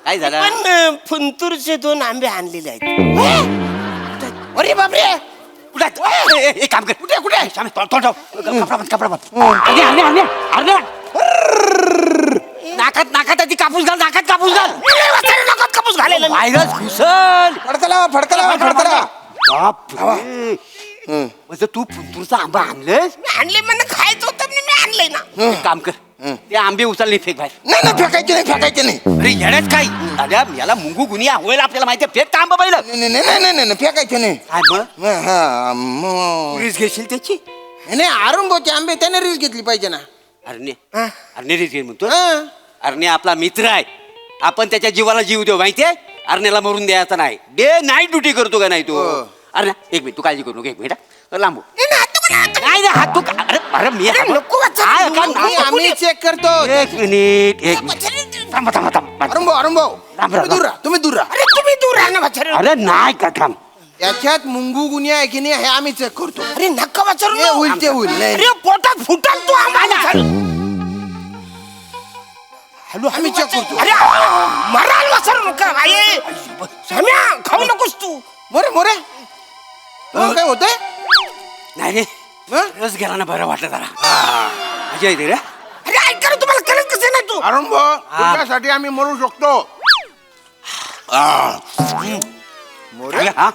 काय झालं? पण फुंतूरचे 2 आंबे आणलेले आहेत. अरे बापरे, कुठे एक काम कर, कुठे कुठे कपडा बंद. नाकात आधी कापूस घाल, नाकात कापूस घाल. नाकात कापूस घालायला व्हायरस घुसल. फडकला. म्हणजे तू फुंतूरचा आंबा आणलंस? मी आणले म्हणून खायचं होतं म्हणून मी आणलंय ना. एक काम कर, ते आंबे उचलले फेक बाहेर. नाही फेकायचे नाही. अरे येण्यात काय दादा, याला मुंगू गुनिया होईल आपल्याला माहिती. फेक का आंबा पहिलं. नाही फेकायचे नाही. काय मग रिस्क घेशील त्याची? नाही आरंभोचे आंबे त्याने रील घेतली पाहिजे ना. अरणे रिस्क म्हणतो. अरणे आपला मित्र आहे, आपण त्याच्या जीवाला जीव देऊ माहितीये. अरण्याला मरून द्यायचा नाही. डे नाईट ड्युटी करतो का नाही तू? अरे एक मिनिट, तू काळजी करू नको. एक मिनिट लांबू. नाही हात तू. अरे मी आम्ही चेक करतो. एक मिनिट आरंभो तुम्ही दूर राहा. अरे तुम्ही दूर राहा ना वाचारे. अरे नाही का थांब. याच्यात मुंगू गुन्हा आहे की नाही हे आम्ही चेक करतो. अरे नका वाचारू. ते होईल. अरे पोटात फुटाल तू आम्हाला. हॅलो आम्ही चेक करतो. अरे मराल वाचारू नका. सम्या खाऊ नकोस तू. मोरे काय होतंय? नाही रे, रस गेला ना बरं वाटलं जरा. मजा येते रे. अरे ऐका ना, तुम्हाला कळत कसं नाही तू? आरंभो तुझ्यासाठी आम्ही मरू शकतो. मोरे हा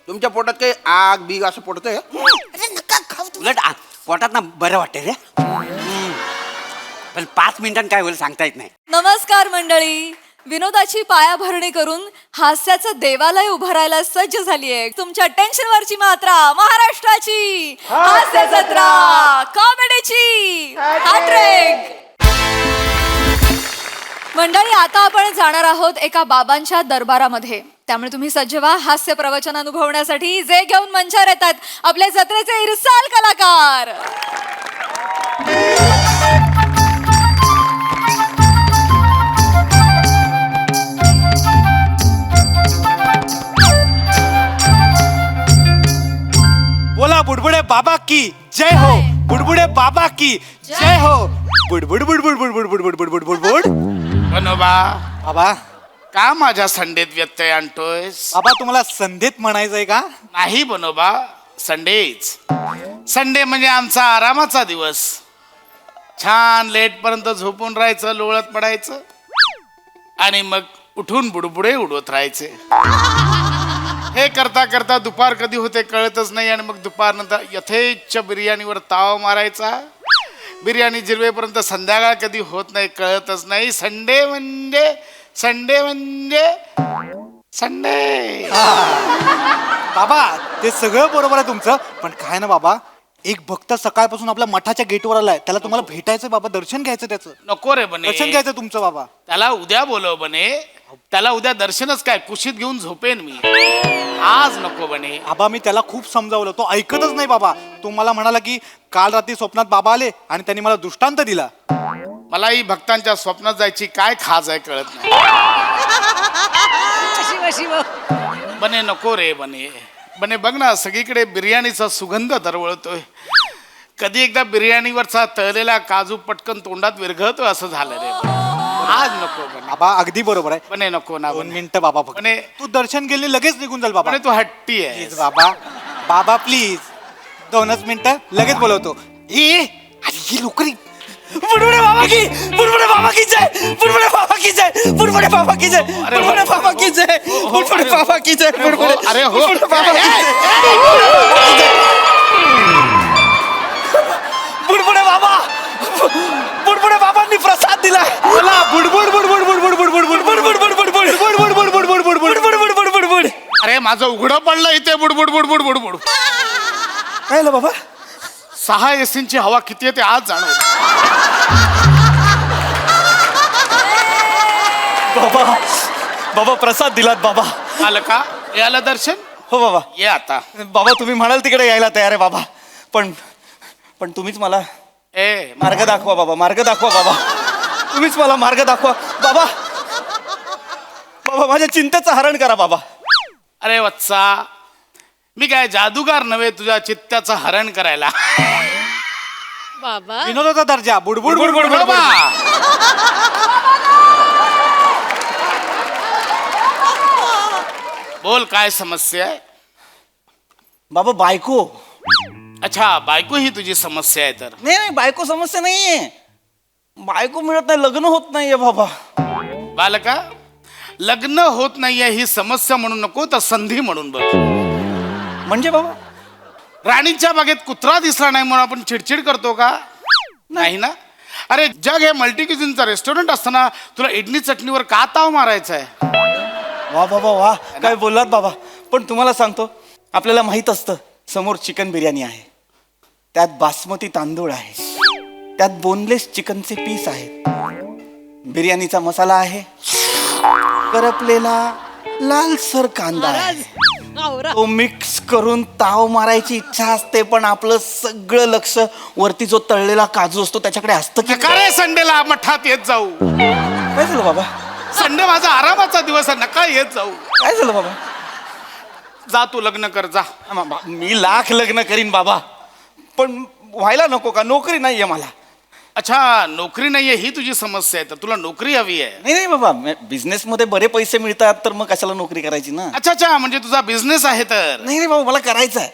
तुमच्या पोटात काही आग बीग असं पडतंय? अरे नका खाऊ तू. उलट पोटात ना बरं वाटते रे. पण 5 मिनिटांनी काय होईल सांगता येत नाही. नमस्कार मंडळी, विनोदाची पायाभरणी करून हास्याचं देवालय उभारायला सज्ज झाली आहे तुमच्या टेन्शनवरची मात्रा महाराष्ट्राची हास्य जत्रा, कॉमेडीची हार्ट. मंडळी आता आपण जाणार आहोत एका बाबांच्या दरबारामध्ये, त्यामुळे तुम्ही सज्ज व्हा हास्य प्रवचन अनुभवण्यासाठी. जे घेऊन मंचावर येतात आपले जत्रेचे इरसाल कलाकार. बोला बुडबुडे बाबा की जय हो. बुडबुडे बाबा की जय हो. बुडबुड बुडबुड बुडबुड बुडबुड बुडबुड बुडबुड. बनोबा बाबा का माझ्या संडेत व्यत्यय आणतोयस? बाबा तुम्हाला संधीत म्हणायचंय का? नाही बनोबा, संडेच. संडे म्हणजे आमचा आरामाचा दिवस. छान लेट पर्यंत झोपून राहायचं, लोळत पडायचं आणि मग उठून बुडबुडे उडवत राहायचे. हे करता करता दुपार कधी होते कळतच नाही आणि मग दुपारनंतर यथेच्छ बिर्याणीवर ताव मारायचा. बिर्याणी जिरवेपर्यंत संध्याकाळ कधी होत नाही कळतच नाही. संडे म्हणजे संडे. बाबा ते सगळं बरोबर आहे तुमचं, पण काय ना बाबा, एक भक्त सकाळपासून आपल्या मठाच्या गेटवर आलाय, त्याला तुम्हाला भेटायचं बाबा, दर्शन घ्यायचं त्याचं. नको रे बने, दर्शन घ्यायचं तुमचं बाबा. त्याला उद्या बोलव बने. त्याला उद्या दर्शनच काय कुशीत घेऊन झोपेन मी. आज नको बने. बाबा मी त्याला खूप समजावलं, तो ऐकतच नाही बाबा. तो मला म्हणाला की काल रात्री स्वप्नात बाबा आले आणि त्यांनी मला दृष्टांत दिला. मलाही भक्तांच्या स्वप्नात जायची काय खाज आहे कळत नाही. बने नको रे बने. बने बघ ना, सगळीकडे बिर्याणीचा सुगंध दरवळतोय. कधी एकदा बिर्याणीवरचा तळलेला काजू पटकन तोंडात विरघळतो असं झालं रे. आज नको बने. बाबा अगदी बरोबर आहे. बने नको ना 2 मिनिटं बाबा फक्त. बने तू दर्शन गेले लगेच निघून जाईल बाबा. बने तू हट्टी आहे. प्लीज बाबा, बाबा प्लीज 2च मिनिटं लगेच बोलवतो. ही लोकरी. बुडबुडे बाबा की, बुडबुडे बाबा की जय, बुडबुडे बाबा की जय, बुडबुडे बाबा की जय, बुडबुडे बाबा की जय, बुडबुडे बाबा की जय, बुडबुडे. अरे हो, बुडबुडे बाबा की जय. बुडबुडे बाबा, बुडबुडे बाबांनी प्रसाद दिलाय मला. बुडबुड बुडबुड बुडबुड बुडबुड बुडबुड बुडबुड बुडबुड बुडबुड बुडबुड बुडबुड बुडबुड बुडबुड बुडबुड. अरे माझं उघडं पडलं इथे. बुडबुड बुडबुड बुडबुड. काय झालं बाबा? 6 एसींची हवा किती येते आज जाणवलं. बाबा, बाबा प्रसाद दिलात बाबा. आलं का? याला दर्शन. हो बाबा. ये आता. बाबा तुम्ही म्हणाल तिकडे यायला तयार आहे बाबा, पण तुम्हीच मला मार्ग दाखवा बाबा, मार्ग दाखवा बाबा. तुम्हीच मला मार्ग दाखवा बाबा. बाबा माझ्या चिंतेचं हरण करा बाबा. अरे वत्सा, मी काय जादूगार नव्हे तुझ्या चित्त्याचं हरण करायला. बाबा विनोदाचा दर्जा. बुडबुड बुडबुड बुडबुड. बोल काय समस्या आहे. बाबा बायको. अच्छा, बायको ही तुझी समस्या आहे तर. नाही नाही, बायको समस्या नाहीये. बायको मिळत नाही, लग्न होत नाहीये बाबा. बालका, लग्न होत नाहीये ही समस्या म्हणून नको तर संधी म्हणून बघ. म्हणजे बाबा राणीच्या बागेत कुत्रा दिसला नाही म्हणून आपण चिडचिड करतो का? नाही ना. अरे जग हे मल्टी क्युझिनचं रेस्टॉरंट असताना तुला इडली चटणीवर का ताव मारायचा आहे? वा बाबा वा, काय बोललात बाबा. पण तुम्हाला सांगतो, आपल्याला माहित असतं समोर चिकन बिर्याणी आहे, त्यात बासमती तांदूळ आहे, त्यात बोनलेस चिकनचे पीस आहेत, बिर्याणीचा मसाला आहे, करपलेला लालसर कांदा आहे. तो मिक्स करून ताव मारायची इच्छा असते, पण आपलं सगळं लक्ष वरती जो तळलेला काजू असतो त्याच्याकडे असतं की नका रे संडेला मठात येत जाऊ. काय झालं बाबा? संडे माझा आरामाचा दिवस आहे, नका येत जाऊ. काय झालं बाबा? जा तू लग्न कर जा. मी लाख लग्न करीन बाबा, पण व्हायला नको का? नोकरी नाहीये मला. अच्छा, नोकरी नाहीये ही तुझी समस्या आहे तर तुला नोकरी हवी आहे. नाही नाही बाबा, बिझनेस मध्ये बरे पैसे मिळतात तर मग कशाला नोकरी करायची ना. अच्छा अच्छा, म्हणजे तुझा बिझनेस आहे तर. नाही नाही बाबा, मला करायचं आहे.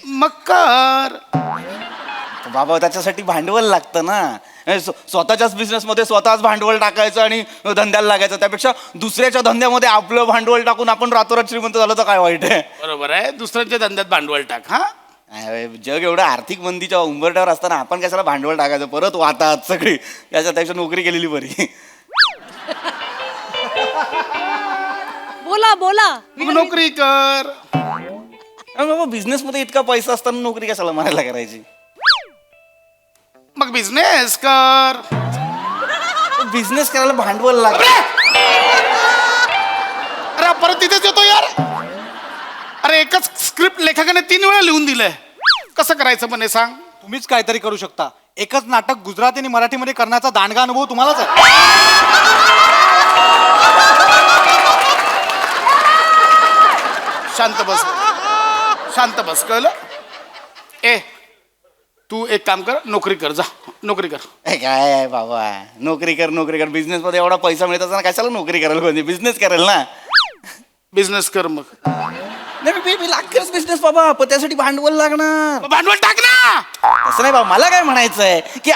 मग कर. बाबा त्याच्यासाठी भांडवल लागतं ना. स्वतःच्याच बिझनेस मध्ये स्वतःच भांडवल टाकायचं आणि धंद्याला लागायचं, त्यापेक्षा दुसऱ्याच्या धंद्यामध्ये आपलं भांडवल टाकून आपण रातोरात श्रीमंत झालं तर काय वाईट आहे? बरोबर आहे, दुसऱ्यांच्या धंद्यात भांडवल टाक. हा, जग एवढं आर्थिक मंदीच्या उंबरठ्यावर असताना आपण कशाला भांडवल टाकायचं? परत वाहतात सगळी, त्याच्यापेक्षा नोकरी केलेली बरी. बोला बोला. मग नोकरी कर. बाबा बिझनेस मध्ये इतका पैसा असताना नोकरी कशाला मारायला करायची? मग बिझनेस कर. बिझनेस करायला भांडवल लागतं. अरे परत तिथेच येतो यार. अरे एकच स्क्रिप्ट लेखकाने 3 वेळा लिहून दिलंय, कसं करायचं म्हणे सांग. तुम्हीच काहीतरी करू शकता. एकच नाटक गुजराती आणि मराठीमध्ये करण्याचा दांडगा अनुभव तुम्हालाच आहे. शांत बस, शांत बस, कळलं? ए तू एक काम कर, नोकरी कर, जा नोकरी कर. काय आहे बाबा, नोकरी कर नोकरी कर. बिझनेस मध्ये एवढा पैसा मिळत असताना कशाला नोकरी करायला पाहिजे? बिझनेस करेल ना. बिझनेस कर मग. नाही मी लागतेच बिझनेस बाबा, पण त्यासाठी भांडवल लागणार. भांडवल टाक ना. असं नाही बाबा, मला काय म्हणायचं आहे की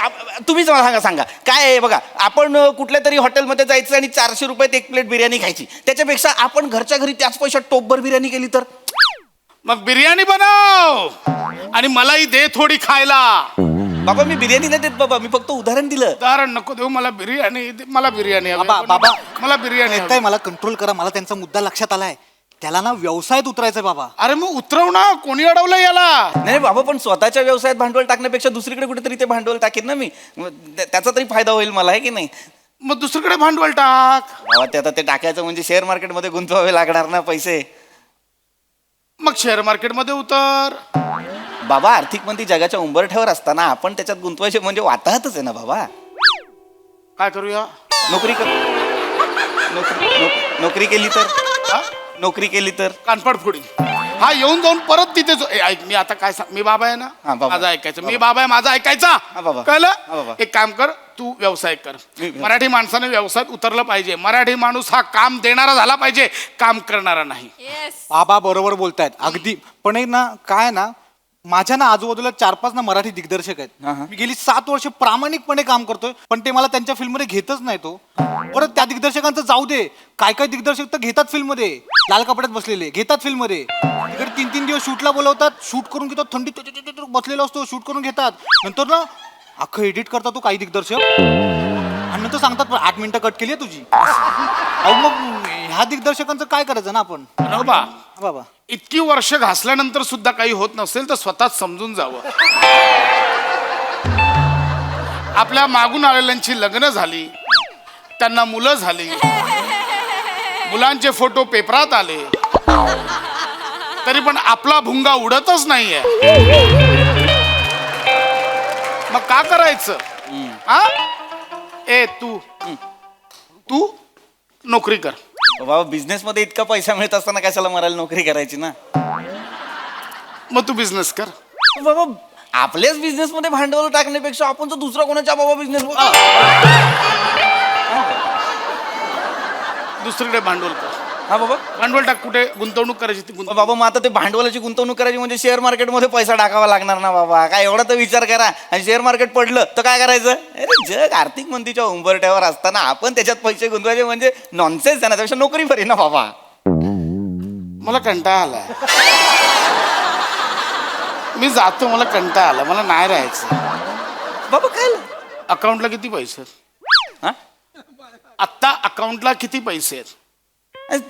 तुम्हीच मला सांगा काय आहे. बघा, आपण कुठल्या तरी हॉटेलमध्ये जायचं आणि 400 रुपयात 1 प्लेट बिर्याणी खायची, त्याच्यापेक्षा आपण घरच्या घरी त्याच पैशात टोपभर बिर्याणी केली तर. मग बिर्याणी बनव आणि मलाही दे थोडी खायला. बाबा मी बिर्याणी नाही देत बाबा, मी फक्त उदाहरण दिलं. उदाहरण नको देऊ, मला बिर्याणी दे, मला बिर्याणी हवी. बाबा बाबा मला बिर्याणी हवी. काय, मला कंट्रोल करा. मला त्यांचा मुद्दा लक्षात आलाय. त्याला ना व्यवसायात उतरायचंय बाबा. अरे मग उतरव ना, कोणी अडवलं याला? नाही बाबा, पण स्वतःच्या व्यवसायात भांडवल टाकण्यापेक्षा दुसरीकडे कुठेतरी ते भांडवल टाकेन ना मी. त्याचा तरी फायदा होईल मला, आहे की नाही? मग दुसरीकडे भांडवल टाक. बाबा ते आता ते टाकायचं म्हणजे शेअर मार्केटमध्ये गुंतवावे लागणार ना पैसे. मग शेअर मार्केटमध्ये उतर. बाबा आर्थिक मंदी जगाच्या उंबरठ्यावर असताना आपण त्याच्यात गुंतवायचे म्हणजे वाताहतच आहे ना बाबा. काय करूया? नोकरी कर. नोकरी केली तर. हा? नोकरी केली तर कानफाड फोडी. हा येऊन जाऊन परत तिथेच. ऐक, मी आता काय सांग, मी बाबा आहे ना, हा, बाबा. माझा ऐकायचं. मी बाबा आहे, माझा ऐकायचा. हा, बाबा. हा, कळलं? बाबा. एक काम कर, तू व्यवसाय कर. मराठी माणसाने व्यवसायात उतरलं पाहिजे. मराठी माणूस हा काम देणारा झाला पाहिजे, काम करणारा नाही. बाबा बरोबर बोलतायत अगदी. पण एक ना काय ना, माझ्या ना आजूबाजूला 4-5 ना मराठी दिग्दर्शक हा, हा. आहेत. मी गेली 7 वर्ष प्रामाणिकपणे काम करतोय, पण ते मला त्यांच्या फिल्ममध्ये घेतच नाही. तो परत त्या दिग्दर्शकांचं जाऊ दे, काय काय दिग्दर्शक तर घेतात फिल्ममध्ये, लाल कपड्यात बसलेले घेतात फिल्ममध्ये. तिकडे 3-3 दिवस शूटला बोलवतात, शूट करून घेतात, थंडीत बसलेला असतो, शूट करून घेतात. नंतर ना अख्खं एडिट करतात तो काही दिग्दर्शक, आणि नंतर सांगतात 8 मिनिटं कट केली आहे तुझी. अहो मग ह्या दिग्दर्शकांचं काय करायचं ना आपण? बरोबर. बाबा इतकी वर्ष घासल्यानंतर सुद्धा काही होत नसेल तर स्वतःच समजून जावं. आपल्या मागून आलेल्यांची लग्न झाली, त्यांना मुलं झाली, मुलांचे फोटो पेपरात आले, तरी पण आपला भुंगा उडतच नाहीये. मग का करायचं? हा? ए तू नोकरी कर. बाबा बिझनेस मध्ये इतका पैसा मिळत असताना कशाला मरायला नोकरी करायची ना. मग तू बिझनेस कर. बाबा आपल्याच बिझनेस मध्ये भांडवल टाकण्यापेक्षा आपण तर दुसरा कोणाच्या बाबा बिझनेस. दुसरीकडे भांडवल कर. हा बाबा भांडवल टाक. कुठे गुंतवणूक करायची ती गुंतवणूक. बाबा मग आता ते भांडवलाची गुंतवणूक करायची म्हणजे शेअर मार्केटमध्ये पैसा टाकावा लागणार ना बाबा. काय एवढा तर विचार करा. आणि शेअर मार्केट पडलं तर काय करायचं? अरे जग आर्थिक मंदीच्या उंबरठ्यावर असताना आपण त्याच्यात पैसे गुंतवायचे म्हणजे नॉनसेन्स आहे ना. त्यापेक्षा नोकरी बरी ना बाबा. मला कंटाळा आलाय. मी जातो. मला कंटाळा आला. मला नाही राहायचं. बाबा काय अकाउंटला किती पैसे आहेत? हा आत्ता अकाउंटला किती पैसे आहेत?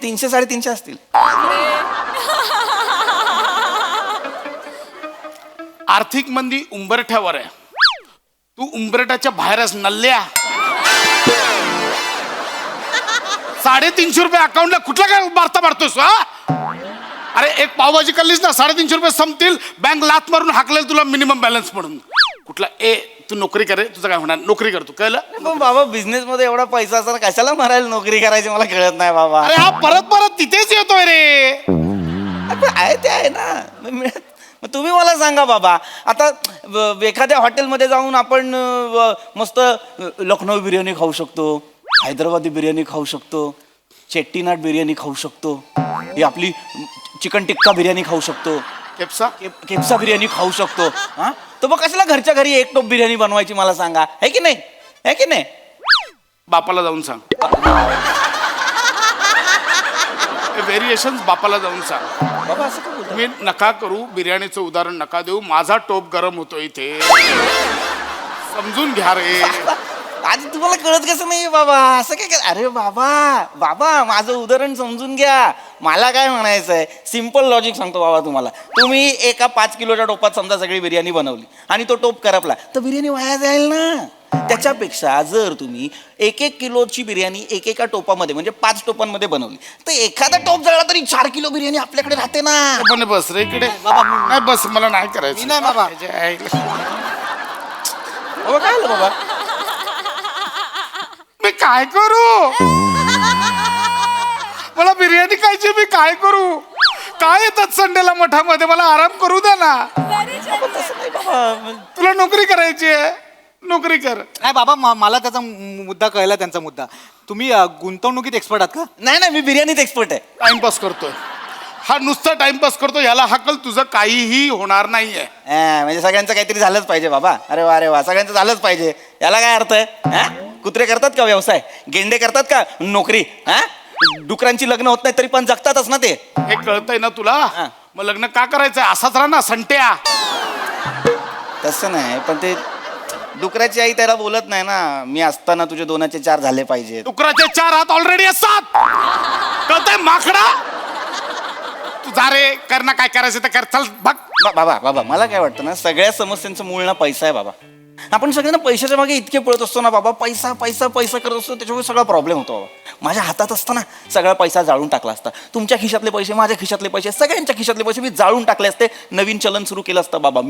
300-350 असतील. आर्थिक मंदी उंबरठ्यावर आहे. तू उंबरठ्याच्या बाहेरच नल्ल्या. 350 रुपये अकाउंटला कुठला काय मारता मारतोस? अरे एक पावभाजी खाल्लीस ना 350 रुपये संपतील. बँक लात मारून हाकलेल तुला मिनिमम बॅलन्स म्हणून. कुठला तू नोकरी करे. तुझं काय होणार? नोकरी करतो. कळलं? पण बाबा बिझनेस मध्ये एवढा पैसा असताना कशाला मारायला नोकरी करायची मला कळत नाही बाबा. अरे हा परत तिथेच येतोय रे. आहे ते आहे ना. मग तुम्ही मला सांगा बाबा. आता एखाद्या हॉटेलमध्ये जाऊन आपण मस्त लखनौ बिर्याणी खाऊ शकतो, हैदराबादी बिर्याणी खाऊ शकतो, चेट्टीनाड बिर्याणी खाऊ शकतो, ही आपली चिकन टिक्का बिर्याणी खाऊ शकतो, केप्सा बिर्याणी खाऊ शकतो. हा तर मग कशाला घरच्या घरी एक टोप बिर्याणी बनवायची मला सांगा. है की नाही? है की नाही? बापाला जाऊन सांग. व्हेरिएशन बापाला जाऊन सांग. बाबा असं का बोलता? मी नका करू. बिर्याणीचं उदाहरण नका देऊ. माझा टोप गरम होतो इथे. समजून घ्या रे. आधी तुम्हाला कळत कसं नाही बाबा? असं काय अरे बाबा बाबा माझं उदाहरण समजून घ्या. मला काय म्हणायचं आहे, सिम्पल लॉजिक सांगतो बाबा तुम्हाला. तुम्ही एका 5 किलोच्या टोपात समजा सगळी बिर्याणी बनवली आणि तो टोप करपला तर बिर्याणी वाया जाईल ना. त्याच्यापेक्षा जर तुम्ही 1-1 किलोची बिर्याणी एकेका टोपामध्ये म्हणजे 5 टोपांमध्ये बनवली तर एखादा टोप जळला तरी 4 किलो बिर्याणी आपल्याकडे राहते ना. पण बस रे इकडे. नाही बस. मला नाही करायचं. नाही बाबा. बाबा काय आलं बाबा? मी काय करू? मला बिर्याणी खायची. मी काय करू? काय येतात संडेला मठामध्ये? मला आराम करू द्या ना. तसं नाही बाबा. तुला नोकरी करायची आहे. नोकरी कर. नाही बाबा मला त्याचा मुद्दा कळला. त्यांचा मुद्दा. तुम्ही गुंतवणुकीत एक्सपर्ट आहात का? नाही मी बिर्याणीत एक्सपर्ट आहे. टाइमपास करतोय. हा नुसता टाइमपास करतो. याला हकल तुझं काहीही होणार नाहीये. म्हणजे सगळ्यांचं काहीतरी झालंच पाहिजे बाबा. अरे वा सगळ्यांचं झालंच पाहिजे. याला काय अर्थ आहे? कुत्रे करतात का व्यवसाय? गेंडे करतात का नोकरी? डुकरांची लग्न होत नाही तरी पण जगतातच ना ते. हे कळतंय ना तुला? मग लग्न का करायचंय? असाच राहा ना संट्या. तसं नाही पण ते डुकराची आई त्याला बोलत नाही ना, मी असताना तुझे 2चे 4 झाले पाहिजे. डुकराचे 4 हात ऑलरेडी असतात. कळतंय माकडा? तू जा रे. कर ना काय करायचं ते कर. चल बघ. बाबा मला काय वाटतं ना, सगळ्या समस्यांचं मूळ ना पैसा आहे बाबा. आपण सगळ्यांना पैशाच्या मागे इतके पळत असतो ना बाबा. पैसा करत असतो. त्याच्यामुळे सगळा प्रॉब्लेम होतो बाबा. माझ्या हातात असताना सगळा पैसा जाळून टाकला असता. तुमच्या खिशातले पैसे, माझ्या खिशातले पैसे, सगळ्यांच्या खिशातले पैसे मी जाळून टाकले असते. नवीन चलन सुरू केलं असतं बाबा.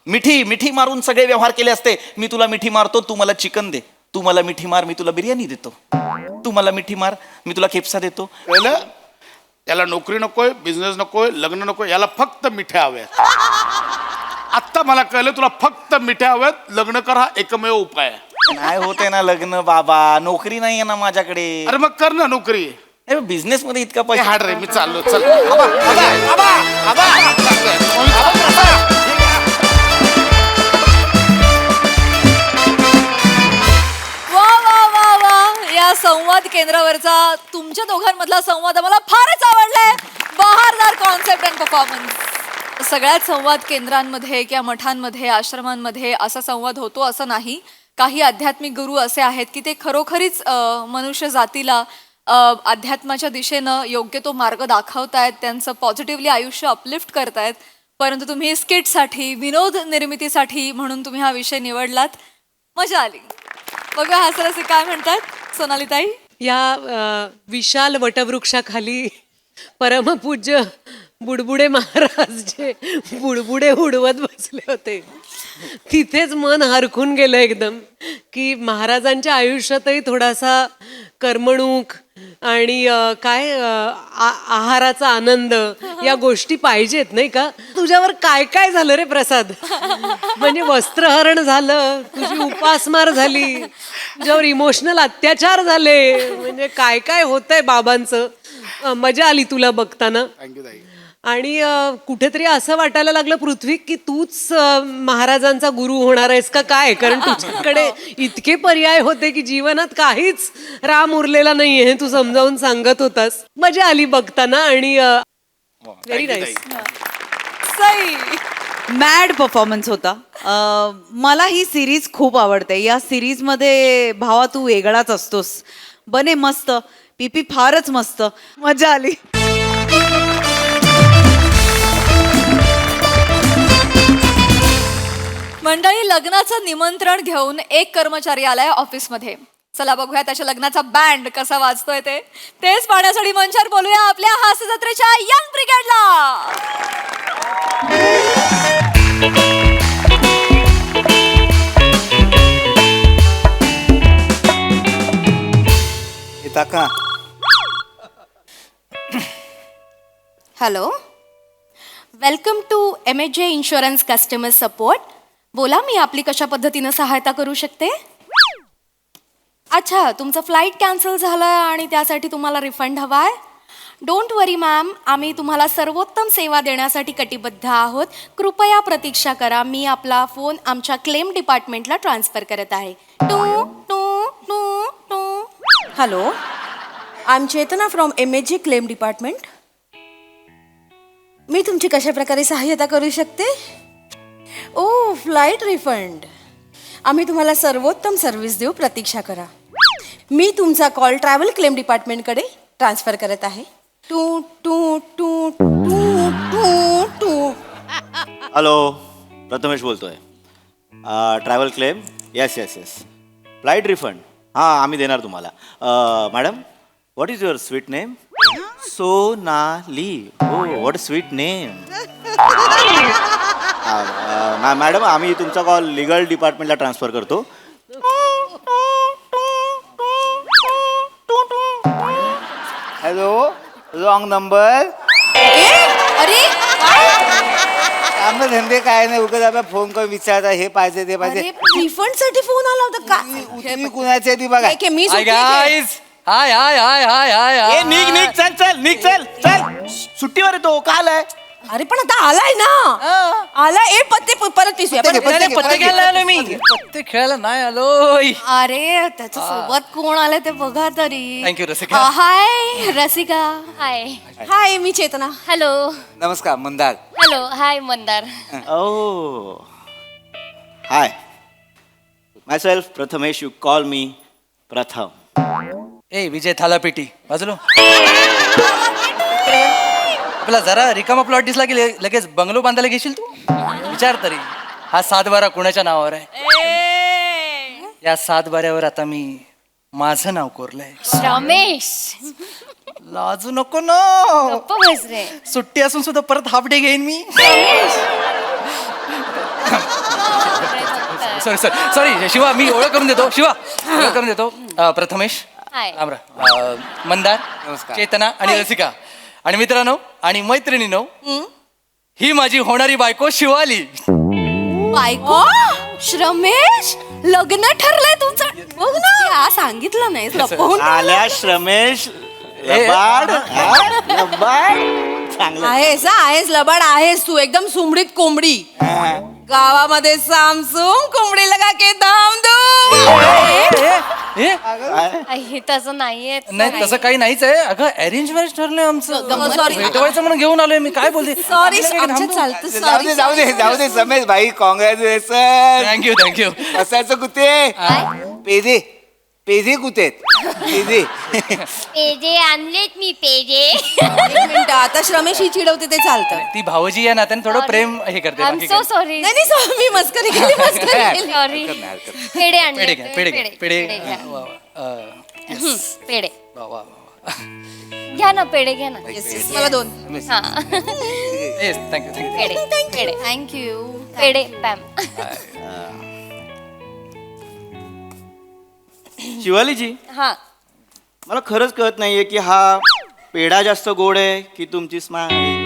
मिठी मारून सगळे व्यवहार केले असते. मी तुला मिठी मारतो, तू मला चिकन दे. तू मला मिठी मार, मी तुला बिर्याणी देतो. तू मला मिठी मार, मी तुला केप्सा देतो. कळलं? याला नोकरी नकोय, बिझनेस नकोय, लग्न नकोय. याला फक्त मिठ्या हव्यात. आत्ता मला कळलं तुला फक्त मिठ्या हव्यात. लग्न कर हा एकमेव उपाय आहे. नाही होते ना लग्न बाबा. नोकरी नाही आहे ना माझ्याकडे. अरे मग कर ना नोकरी. बिझनेस मध्ये इतका ए, पैसा. हाड रे. मी चाललो. चल. वा वा वा वा. या संवाद केंद्रावरचा तुमच्या दोघांमधला संवाद मला फारच आवडलाय. बहारदार कॉन्सेप्ट अँड परफॉर्मन्स. सगळ्याच संवाद केंद्रांमध्ये किंवा मठांमध्ये, आश्रमांमध्ये असा संवाद होतो असं नाही. काही आध्यात्मिक गुरु असे आहेत की ते खरोखरीच मनुष्य जातीला अध्यात्माच्या दिशेनं योग्य तो मार्ग दाखवतायत. त्यांचं पॉझिटिव्हली आयुष्य अपलिफ्ट करतायत. परंतु तुम्ही स्किटसाठी, विनोद निर्मितीसाठी म्हणून तुम्ही हा विषय निवडलात. मजा आली. बघा हासरसे काय म्हणतात सोनालीताई. या विशाल वटवृक्षाखाली परमपूज्य बुडबुडे महाराज जे बुडबुडे उडवत बसले होते तिथेच मन हरखून गेलं एकदम की महाराजांच्या आयुष्यातही थोडासा करमणूक आणि आहाराचा आनंद या गोष्टी पाहिजेत नाही का. तुझ्यावर काय काय झालं रे प्रसाद. म्हणजे वस्त्रहरण झालं, तुझी उपासमार झाली, तुझ्यावर इमोशनल अत्याचार झाले, म्हणजे काय काय होतंय बाबांचं. मजा आली तुला बघताना. आणि कुठेतरी असं वाटायला लागलं पृथ्वी की तूच महाराजांचा गुरु होणार आहेस का काय. कारण तुझ्याकडे इतके पर्याय होते की जीवनात काहीच राम उरलेला नाहीये हे तू समजावून सांगत होतास. मजा आली बघताना आणि very nice. Sai. Mad performance होता. मला ही सिरीज खूप आवडते. या सिरीजमध्ये भावा तू वेगळाच असतोस. बने मस्त. पीपी फारच मस्त. मजा आली. मंडळी, लग्नाचं निमंत्रण घेऊन एक कर्मचारी आलाय ऑफिसमध्ये. चला बघूया त्याच्या लग्नाचा बँड कसा वाजतोय तेच पाहण्यासाठी मंचावर बोलूया आपल्या हास्य जत्रेच्या यंग ब्रिगेडला. का hello, welcome to MHJ insurance customer support. बोला, मी आपली कशा पद्धतीनं सहायता करू शकते. अच्छा, तुमचं फ्लाईट कॅन्सल झालं आणि त्यासाठी तुम्हाला रिफंड हवा आहे. डोंट वरी मॅम, आम्ही तुम्हाला सर्वोत्तम सेवा देण्यासाठी कटिबद्ध आहोत. कृपया प्रतीक्षा करा. मी आपला फोन आमच्या क्लेम डिपार्टमेंटला ट्रान्सफर करत आहे. टू टू टू टू. Hello, I am Chetna from MHJ claim department. मी तुमची कशा प्रकारे सहाय्यता करू शकते. Oh, flight refund. आम्ही तुम्हाला सर्वोत्तम सर्व्हिस देऊ. प्रतीक्षा करा. मी तुमचा कॉल ट्रॅव्हल क्लेम डिपार्टमेंटकडे ट्रान्सफर करत आहे. टू टू टू टू टू टू. हॅलो, प्रथमेश बोलतोय. Travel claim. Yes yes yes. Flight refund. हां, आम्ही देणार तुम्हाला. Madam, what is your sweet name. Sonali. हो, व्हॉट स्वीट नेम. मॅडम, आम्ही तुमचा कॉल लिगल डिपार्टमेंटला ट्रान्सफर करतो. Hello, wrong number. अरे आम्ही धंदे काय नाही, उगाच आपला फोन करून विचारता हे पाहिजे ते पाहिजे. रिफंड साठी फोन आला होता का. तुम्ही कुणाची आहे ती बघा. ठीक आहे, मी हाय सुटली आहे. गाईज. हाय हाय हाय हाय हाय हाय. निघ निघ, चल चल, निघ चल चल. सुट्टीवर येतो, का आलाय. अरे पण आता आलाय ना. आलाय. पत्ते परत पिसूया. पत्ते खेळायला आलो मी. पत्ते खेळायला नाही आलो. अरे त्याच्या सोबत कोण आले ते बघा तरी. Thank you Rasika. Hi Rasika. Hi. Hi, मी चेतना. हॅलो. नमस्कार Mandar. Hello. Hi Mandar. Oh, hi. Myself Prathamesh. You call me Pratham. ए विजय थालापेटी बाजूलो. आपला जरा रिकामा प्लॉट दिसला की लगेच बंगलो बांधायला घेशील तू. विचार तरी, हा 7/12 कुणाच्या नावावर आहे. या 7/12वर आता मी माझं नाव कोरलंय. रमेश. लाजू नको ना. सुट्टी असून सुद्धा परत हाफ डे घेईन मी. सॉरी सॉरी सॉरी शिवा, मी ओळख करून देतो. शिवा, ओळख करून देतो. प्रथमेश, मंदार, चेतना आणि रसिका आणि मित्रांनो आणि मैत्रिणीनो, ही माझी होणारी बायको शिवाली. बायको. रमेश, लग्न ठरलंय तुमचं. बघ ना, सांगितलं नाही. लपवून आल्या श्रमेश. लबाड. लबाड. चांगलं. आहेस लबाड आहेस तू. एकदम सुमडीत कोंबडी. गावामध्ये सामसूम कोंबडी लगा के दाम दू. हे तसं नाहीये. नाही, तसं काही नाहीच आहे. अगं, अरेंज मॅरेज ठरलंय आमचं. सॉरी, भेटवायचं म्हणून घेऊन आलोय मी. काय बोलते. सॉरी, आमचं चालतं. जाऊ दे जाऊ दे जाऊ दे समेश भाई. कॉंग्रॅच्युलेशन. Thank you thank you. असायचं कुठे. पेजे पेजे कुठे. पेजे पेजे आणलेत मी. पेजे. एक मिनिट, आता रमेश ही चिडवते ते चालतं. ती भावजी आहे ना, त्याने थोडं प्रेम हे करते. सॉरी. नाही सॉरी, मी मस्करी केली. सॉरी. पेढे आणले. पेढे घ्या, पेढे घ्या, पेढे. वा, वा. पेढे वा, वा, वा. घ्या ना, पेढे घ्या ना. मला 2. Yes, thank you thank you. पेढे. थँक्यू. पेढे पॅम. शिवालीजी हा मला खरंच कळत नाहीये की हा पेढा जास्त गोड आहे की तुमची स्माईल.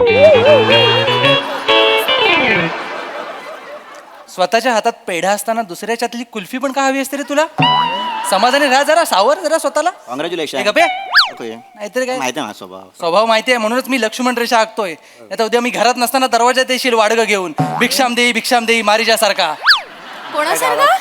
स्वतःच्या हातात पेढा असताना दुसऱ्याच्यातली कुल्फी पण का हवी असते रे तुला? समाधानी राहा जरा, सावर जरा स्वतःला. कॉंग्रॅच्युलेशन. हे गप्पे. ओके. नाहीतर काय, माहिती आहे ना स्वभाव. स्वभाव माहिती आहे म्हणूनच मी लक्ष्मण रेषा आखतोय. आता उद्या मी घरात नसताना दरवाजात येशील वाडगं घेऊन, भिक्षाम देई मारीच्या सारखा. कोणासारखा?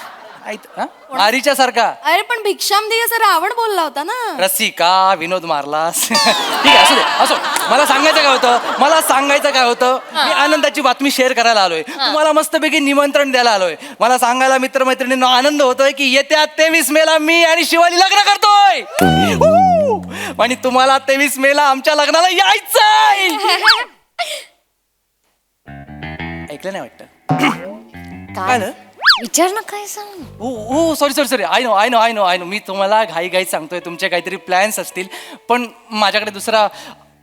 मारीच्या सारखा. अरे पण भिक्षाम दे असं रावण बोलला होता ना. रसिका विनोद मारलास. ठीक आहे, असू दे, असो. मला सांगायचं काय होतं मी आनंदाची बातमी शेअर करायला आलोय. तुम्हाला मस्तपैकी निमंत्रण द्यायला आलोय. मला सांगायला मित्रमैत्रिणींना आनंद होतोय की येत्या 23 मेला मी आणि शिवाली लग्न करतोय. आणि तुम्हाला 23 मेला आमच्या लग्नाला यायचंय. ऐकलं नाही वाटतं? काय विचार ना काय सांग. हो सॉरी आय नो मी तुम्हाला घाई सांगतोय. तुमचे काहीतरी प्लॅन्स असतील, पण माझ्याकडे दुसरा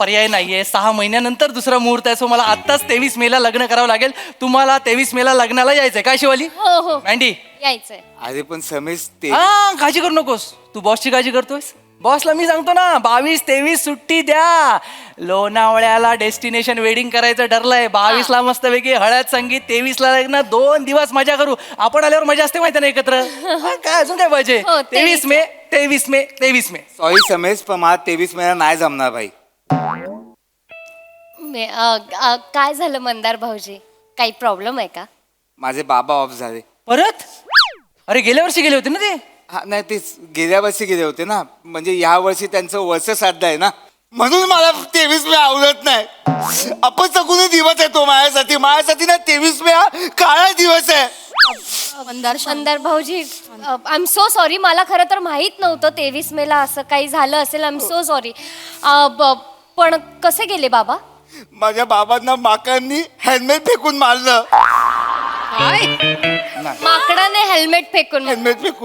पर्याय नाहीये. 6 महिन्यानंतर दुसरा मुहूर्त आहे. सो मला आत्ताच 23 मेला लग्न करावं लागेल. तुम्हाला 23 मेला लग्नाला यायचंय काय शिवाली? हो मँडी यायचंय. अरे पण समेश ते काळजी करू नकोस. तू बॉसची काळजी करतोयस. बॉसला मी सांगतो ना 22-23 सुट्टी द्या. लोणावळ्याला डेस्टिनेशन वेडिंग करायचं ठरलंय. 22ला मस्तपैकी हळद संगीत, 23ला लग्न. 2 दिवस मजा करू. आपण आल्यावर मजा असते माहिती ना एकत्र. काय अजून काय पाहिजे? 23 मे. सॉरी समेश पण मला 23 मेला नाही जमणार भाई. काय झालं मंदार भाऊजी? काही प्रॉब्लेम आहे का? माझे बाबा ऑफ झाले. परत? अरे गेल्या वर्षी गेले होते ना ते. हा नाही तेच गेल्या वर्षी गेले होते ना. म्हणजे या वर्षी त्यांचं वर्ष श्राद्ध आहे ना, म्हणून मला 23 मे आवडत नाही. अपसकुनी दिवस आहे तो माझ्यासाठी ना 23 मे हा काळा दिवस आहे. मंदार भाऊजी आय एम सो सॉरी. मला खरं तर माहित नव्हतं 23 मेला असं काही झालं असेल. I am so sorry. पण कसे गेले बाबा? माझ्या बाबांना माकांनी हेल्मेट फेकून मारलं. माकडाने हेल्मेट फेकून.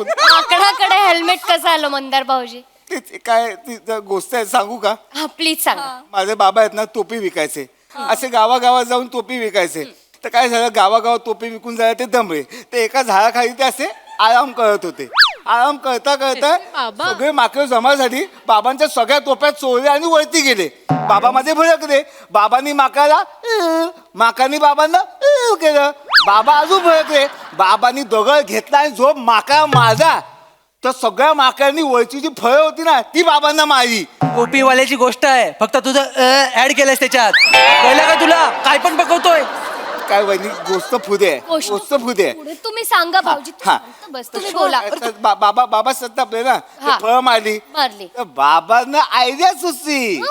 माकडाकडे हेल्मेट कसं आलं मंदार भाऊजी? ते काय ती गोष्ट आहे सांगू का? हा प्लीज सांगा. माझे बाबा आहेत ना टोपी विकायचे. असे गावागावात जाऊन टोपी विकायचे. तर काय झालं, गावागावात टोपी विकून झालं ते दमले. ते एका झाडाखाली ते असे आराम करत होते. आराम करता सगळे माकडे जमा झाली. बाबांच्या सगळ्या टोप्या चोरल्या आणि वरती गेले. बाबा माझे भडकले. बाबांनी माकानी बाबांना केलं. बाबा अजून भडकले. बाबांनी दगड घेतला आणि जो माका मारला तर सगळ्या माकडांनी वरची जी फळं होती ना ती बाबांना मारली. टोपीवाल्याची गोष्ट आहे, फक्त तुझं ऍड केलंयस त्याच्यात. कळलं का तुला? काय पण पकवतोय. काय वहिनी गोष्ट पुढे आहे. गोष्ट पुढे आहे. पुढे तुम्ही सांगा भाऊजी. बस तुम्ही बोला. बाबा सत्तापले ना फळं मारली. तर बाबांना आयडिया सुचली.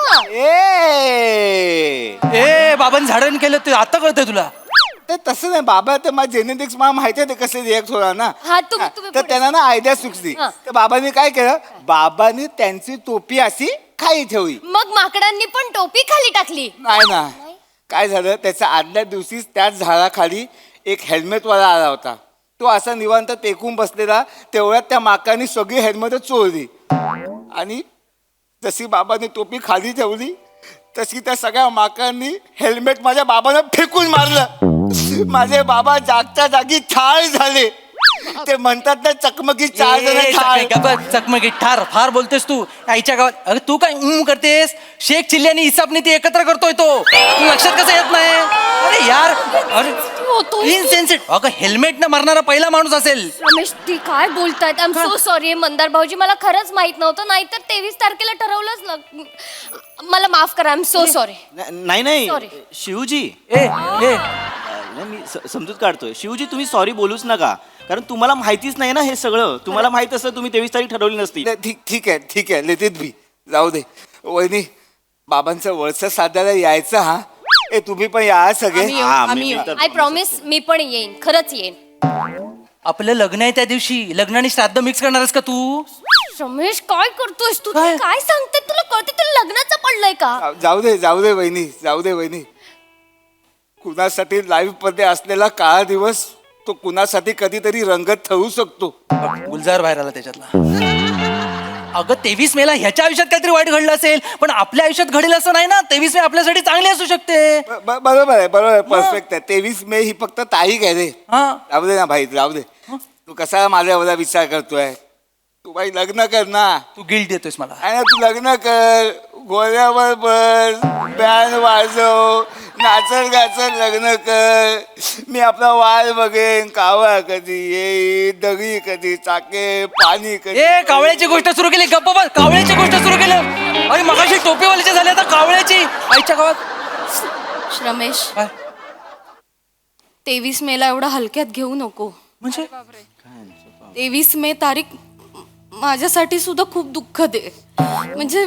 ए बाबांनी झाडण केलं ते आता कळतंय तुला? ते तसं नाही. बाबा ते माझ्या जेनेटिक्स मला माहिती आहे ते कसे रिॲक्ट होणार ना. तुम्ही तर त्यांना ना आयडिया सुचली. तर बाबांनी काय केलं, बाबांनी त्यांची टोपी अशी खाली ठेवली. मग माकडांनी पण टोपी खाली टाकली? नाही ना. काय झालं, त्याच्या आदल्या दिवशीच त्याच झाडाखाली एक हेल्मेटवाला आला होता. तो असा निवांत टेकून बसलेला. तेवढ्यात त्या माकांनी सगळी हेल्मेट चोरली. आणि जशी बाबांनी टोपी खाली ठेवली तशी त्या सगळ्या माकांनी हेल्मेट माझ्या बाबांना फेकून मारलं. माझे बाबा जागच्या जागी ठार झाले. ते म्हणतात ना चकमकी 4 जण ठार. चकमकी ठार फार बोलतेस तू आईच्या गावात. अगं तू काय करतेस? शेख चिल्ली आणि इसाब नीती एकत्र करतोय तो. तू लक्षात कसं येत नाही? अरे यार, अरे इनसेन्सिटिव्ह. अगं हेल्मेट न मारणारा पहिला माणूस असेल. रमेश ती काय बोलतायत? I am so sorry Mandar भाऊजी. मला खरंच माहित नव्हतं. नाहीतर 23 तारखेला ठरवलंच. मला माफ करा. I am so sorry. नाही Sorry. शिवजी. ए मी समजूत काढतोय. शिवजी तुम्ही सॉरी बोलूच नका, कारण तुम्हाला माहितीच नाही ना हे सगळं. तुम्हाला माहित असतं तुम्ही 23 तारीख ठरवली नसती. ठीक आहे लेतीत भी जाऊ दे. वहिनी बाबांचं वर्ष साधायला यायचं. हा तुम्ही पण या सगळे. आय प्रॉमिस मी पण येईन. खरंच येईन. आपलं लग्न आहे त्या दिवशी. लग्न आणि श्राद्ध मिक्स करणारस का तू? रमेश काय करतोयस तू? काय सांगते? तुला कळते तुला लग्नाचं पडलंय का? जाऊ दे वहिनी. कुणासाठी लाईव्ह मध्ये असलेला काळा दिवस तो कुणासाठी कधीतरी रंगत ठरू शकतो. गुलजार बाहेर आला त्याच्यातला. अगं 23 मेला ह्याच्या आयुष्यात काहीतरी वाईट घडलं असेल, पण आपल्या आयुष्यात घडेल असं नाही ना. 23 मे आपल्यासाठी चांगली असू शकते. बरोबर आहे परफेक्ट आहे. 23 मे ही फक्त तारीख आहे रे. हा जाऊ दे ना भाई, जाऊ दे. तू कसा माझ्या एवढा विचार करतोय? तू बाई लग्न कर ना. तू गिल्ट देतोयस मला. आणि तू लग्न कर, गोळ्यावर बस, बँड वाजव, नाचत गाचत लग्न कर. मी आपला वाल बघेन, कावळा कधी येईल, दगडी कधी चाके, पाणी कधी. ए कावळ्याची गोष्ट सुरू केली. गप्पा बस. कावळ्याची गोष्ट सुरू केलं. अरे मगाशी टोपीवाल्याची झाली, आता कावळ्याची. आईच्या गावात श्रमेश काय? 23 मेला एवढा हलक्यात घेऊ नको. म्हणजे 23 मे तारीख माझ्यासाठी सुद्धा खूप दुःखद आहे. म्हणजे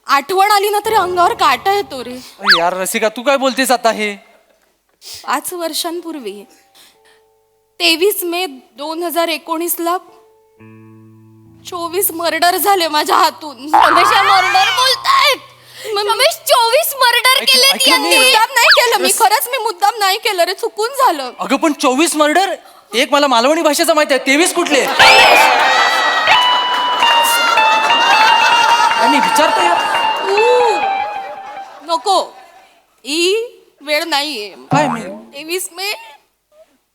आठवण आली ना तरी अंगावर काटा येतो रे. अरे यार रसिका, तू काय बोलतेस आता हे? 5 वर्षांपूर्वी 23 मे 2019ला 24 मर्डर झाले माझ्या हातून. मर्डर बोलतायत. रमेश 24 मर्डर केले. मुद्दाम नाही केलं मी, खरंच मी मुद्दाम नाही केलं रे, चुकून झालं. अगं पण 24 मर्डर, एक मला मालवणी भाषेचा माहिती आहे, 23 कुठले? मी विचारतो यार. नको, ही वेळ नाहीये. काय मी 23 मे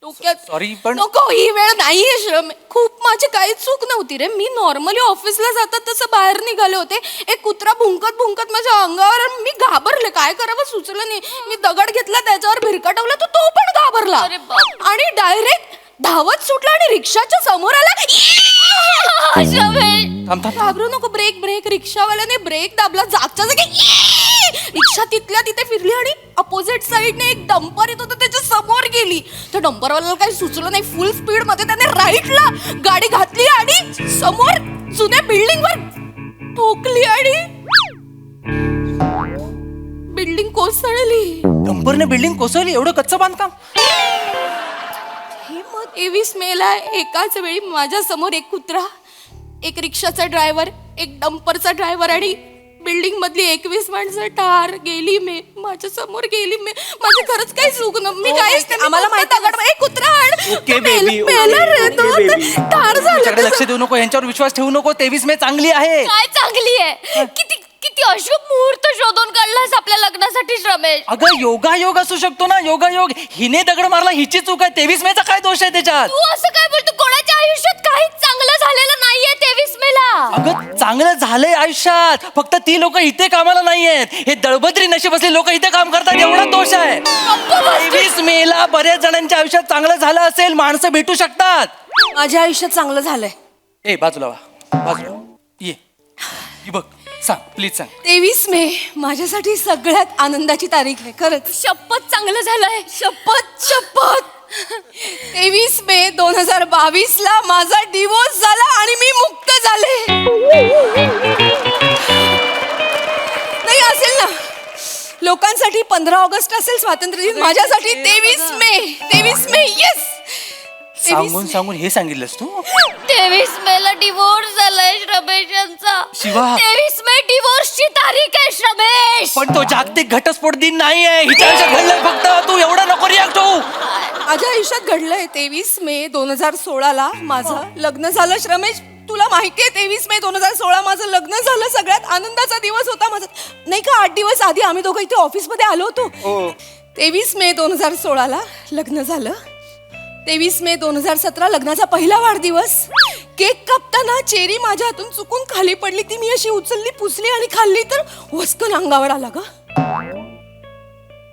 डोक्यात. सॉरी पण नको, ही वेळ नाहीये श्रम. खूप माझी काही चूक नव्हती रे. मी नॉर्मली ऑफिसला जातात तसं बाहेर निघाले होते. एक कुत्रा भुंकत भुंकत माझ्या अंगावर, मी घाबरले. काय करावं सुचलं नाही. मी दगड घेतला, त्याच्यावर भिरकाटवला, तो पण घाबरला आणि डायरेक्ट धावत सुटला आणि रिक्षाच्या समोर आला. घाबरू नको, ब्रेक ब्रेक. रिक्षावाल्याने ब्रेक दाबला, जागच्या जागी रिक्षा तिथल्या तिथे फिरली आणि अपोजिट साइडने एक डंपर येत होतं, त्याच्या समोर गेली. त्या डंपरवाल्याला काही सुचलं नाही. फुल स्पीड मध्ये त्याने राईटला गाडी घातली आणि समोर जुन्या बिल्डिंग वर ठोकली आणि बिल्डिंग कोसळली. डंपरने बिल्डिंग कोसळली? एवढं कच्चं बांधकाम? 23 मेला एकाच वेळी माझ्या समोर एक कुत्रा, एक रिक्षाचा ड्रायव्हर, एक डंपरचा ड्रायव्हर आणि बिल्डिंग मधली 21 माणसं ठार गेली. मी माझ्या समोर गेली. मी माझं खरंच काही चूक न. मी काहीच नाही. आम्हाला माहिती एक कुत्रा ठार झालं. त्याच्याकडे लक्ष देऊ नको, यांच्यावर विश्वास ठेवू नको. 23 मे चांगली आहे. काय चांगली आहे? किती किती अशुभ मुहूर्त शोधून काढलास आपल्या लग्नासाठी रमेश. अगं योगायोग असू शकतो ना, योगायोग. हिने दगड मारला, हिची चूक आहे. 23 मेचा काय दोष आहे त्याच्यात? तू असं काय बोलतो? कोणाच्या आयुष्यात काहीच चांगलं झालेलं नाहीये 23 मेला. अगं चांगलं झालंय आयुष्यात, फक्त ती लोक इथे कामाला नाहीयेत. हे दळबद्री नशीब असले लोक इथे काम करतात, एवढा दोष आहे. 23 मेला बऱ्याच जणांच्या आयुष्यात चांगलं झालं असेल, माणसं भेटू शकतात. माझ्या आयुष्यात चांगलं झालंय. ए बाजूला वा, बाजूला ये. बघ, सांग प्लीज सांग. 23 मे माझ्यासाठी सगळ्यात आनंदाची तारीख आहे खरंच. शपथ चांगलं झालंय. शपथ शपथ. 23 मे 2022 ला माझा डिवोर्स झाला आणि मी मुक्त झाले. नाही असेल ना, लोकांसाठी 15 ऑगस्ट असेल स्वातंत्र्य दिन, माझ्यासाठी 23 मे येस. सांगून सांगून हे सांगितलंस तू. 23 मेला डिवोर्स झालाय रमेश यांचा. शिवा. 23 मे डिवोर्सची तारीख आहे रमेश. पण तो जागतिक घटस्फोट दिन नाहीये. हिच्या आयुष्यात घडलंय फक्त. तू एवढा नको रिॲक्ट होऊ. माझ्या आयुष्यात घडलंय. 23 मे 2016 माझं लग्न झालं. रमेश तुला माहितीये 23 मे 2016 माझं लग्न झालं. सगळ्यात आनंदाचा दिवस होता माझा. नाही का 8 दिवस आधी आम्ही दोघं इथे ऑफिसमध्ये आलो होतो. 23 मे 2016 लग्न झालं. 23 मे 2017 लग्नाचा पहिला वाढदिवस. केक कापताना चेरी माझ्या हातून चुकून खाली पडली. ती मी अशी उचलली, पुसली आणि खाल्ली तर वस्कन अंगावर आला ग.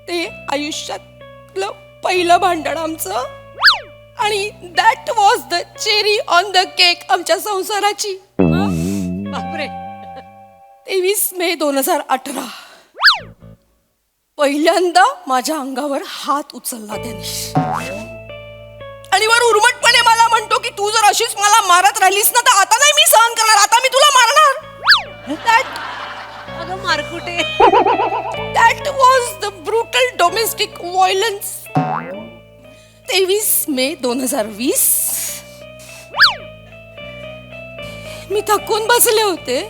ते आयुष्यातलं पहिलं भांडण आमचं आणि that was the cherry on the cake आमच्या संसाराची. बापरे. 23 मे 2018 पहिल्यांदा माझ्या अंगावर हात उचलला त्याने आणि वर उर्मटपणे मला म्हणतो की तू जर अशीच मला मारत राहिलीस ना तर आता नाही मी सहन करणार, आता मी तुला मारणार. अगं मारकुटे. That was the brutal domestic violence. 23 May 2020 मी थकून बसले होते.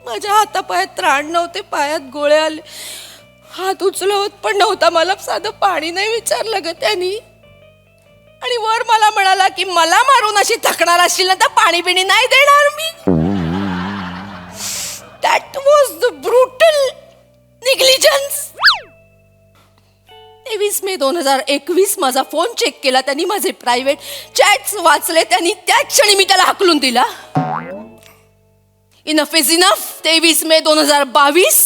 माझ्या हातापायात त्राण नव्हते, पायात गोळे आले. हात उचलत पण नव्हता. मला साधं पाणी नाही विचारलं ग त्यांनी. आणि वर मला म्हणाला की मला मारून अशी थकणार असशील ना तर पाणी पिणी नाही देणार मी. That was the brutal negligence. 23/मे/2021 माझा फोन चेक केला त्यांनी, माझे प्रायव्हेट चॅट्स वाचले त्यांनी, त्याच क्षणी मी त्याला हाकलून दिला. Enough is enough. 23/मे/2022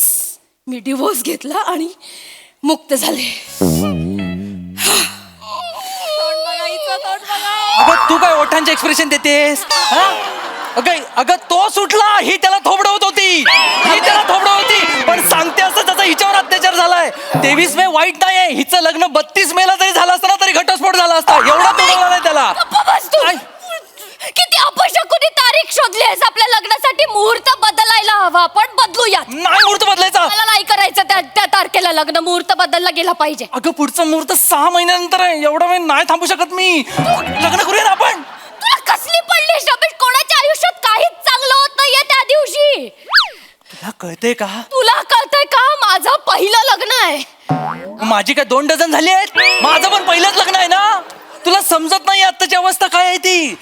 मी डिवोर्स घेतला आणि मुक्त झाले. अगं तू काय ओठांचे एक्सप्रेशन देतेस हा? अगं तो सुटला, ही त्याला थोबडवत होती, पण सांगते असं त्याचा हिच्यावर अत्याचार झालाय. 23 मे वाईट नाहीये, हिचं लग्न 32 मेला जरी झालं असतं ना तरी घटस्फोट झाला असता. एवढा तोडला नाही त्याला. किती अपशकुनी तारीख शोधली आहेस आपल्या लग्नासाठी. मुहूर्त बदलायला हवा, आपण बदलूया. नाही मुहूर्त बदलायचा. मला नाही करायचं त्या तारखेला लग्न. मुहूर्त बदलला गेला पाहिजे. अगं पुढचं मुहूर्त 6 महिन्यानंतर आहे. एवढा वेळ नाही थांबू शकत मी. लग्न करूया ना आपण. तुला कसली पडली रमेश? कोणाच्या आयुष्यात काहीच चांगलं होत नाहीये त्या दिवशी. तुला कळतंय का? तुला कळतंय का? माझं पहिलं लग्न आहे. माझी काय 2 डझन झाली आहेत? माझं पण पहिलंच लग्न आहे ना. तुला समजत नाही आत्ताची अवस्था काय आहे ती.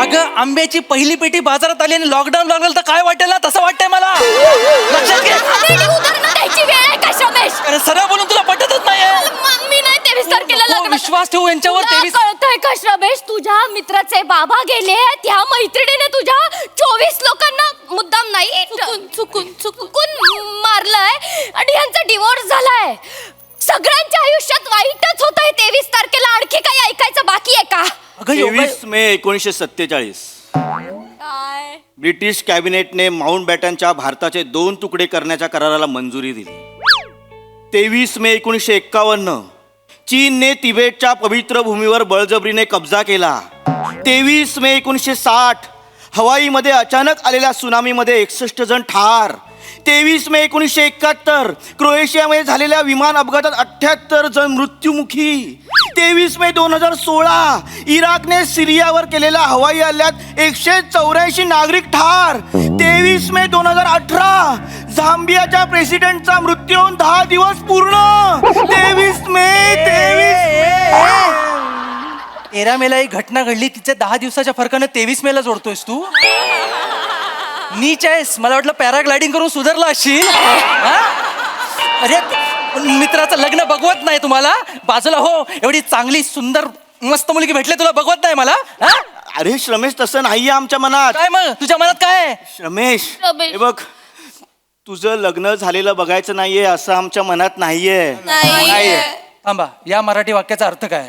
अगं आंब्याची पहिली पेटी बाजारात आली आणि लॉकडाऊन लागलं तर काय वाटेल ना, तसं वाटतंय मला. लक्षात घे. उदाहरणं द्यायची वेळ आहे का रमेश? अरे सरळ बोलून तुला पटतच नाहीये. मी नाही 23 तारखेला लग्न. विश्वास ठेवू यांच्यावर. तुला 23 कळतंय का रमेश? तुझ्या मित्राचे बाबा गेले, त्या मैत्रिणीने तुझ्या 24 लोकांना मुद्दाम नाही चुकून मारलंय आणि यांचा डिवोर्स झालाय. सगळ्यांच्या आयुष्यात वाईटच होत आहे. 23 तारखेला आणखी काही ऐकायचं बाकी आहे का? 23 मे 1947 ब्रिटिश कॅबिनेटने माउंट बॅटनच्या भारताचे 2 तुकडे करण्याच्या कराराला मंजुरी दिली. 23 मे 1951 चीनने तिबेटच्या पवित्र भूमीवर बळजबरीने कब्जा केला. 23 मे 1960 हवाईमध्ये अचानक आलेल्या सुनामीमध्ये 61 जण ठार. 23 मे 1971 क्रोएशियामध्ये झालेल्या विमान अपघातात 78 जण मृत्युमुखी. 23 मे 2016 इराकने सिरियावर केलेल्या हवाई हल्ल्यात 184 नागरिक ठार. 23 मे 2018 झांबियाच्या प्रेसिडेंटचा मृत्यू होऊन 10 दिवस पूर्ण. 23 मे 13 मेला एक घटना घडली, तिच्या 10 दिवसाच्या फरकानं 23 मेला जोडतोयस तू. नीच आहेस. मला वाटलं पॅराग्लायडिंग करून सुधारला असशील. अरे मित्राचं लग्न बघवत नाही तुम्हाला? बाजूला हो, एवढी चांगली सुंदर मस्त मुलगी भेटले तुला बघवत नाही मला? अरे श्रमेश, तसं नाहीये आमच्या मनात. काय मग तुझ्या मनात काय आहे? रमेश, हे बघ, तुझं लग्न झालेलं बघायचं नाहीये असं आमच्या मनात नाहीये. थांबा, या मराठी वाक्याचा अर्थ काय?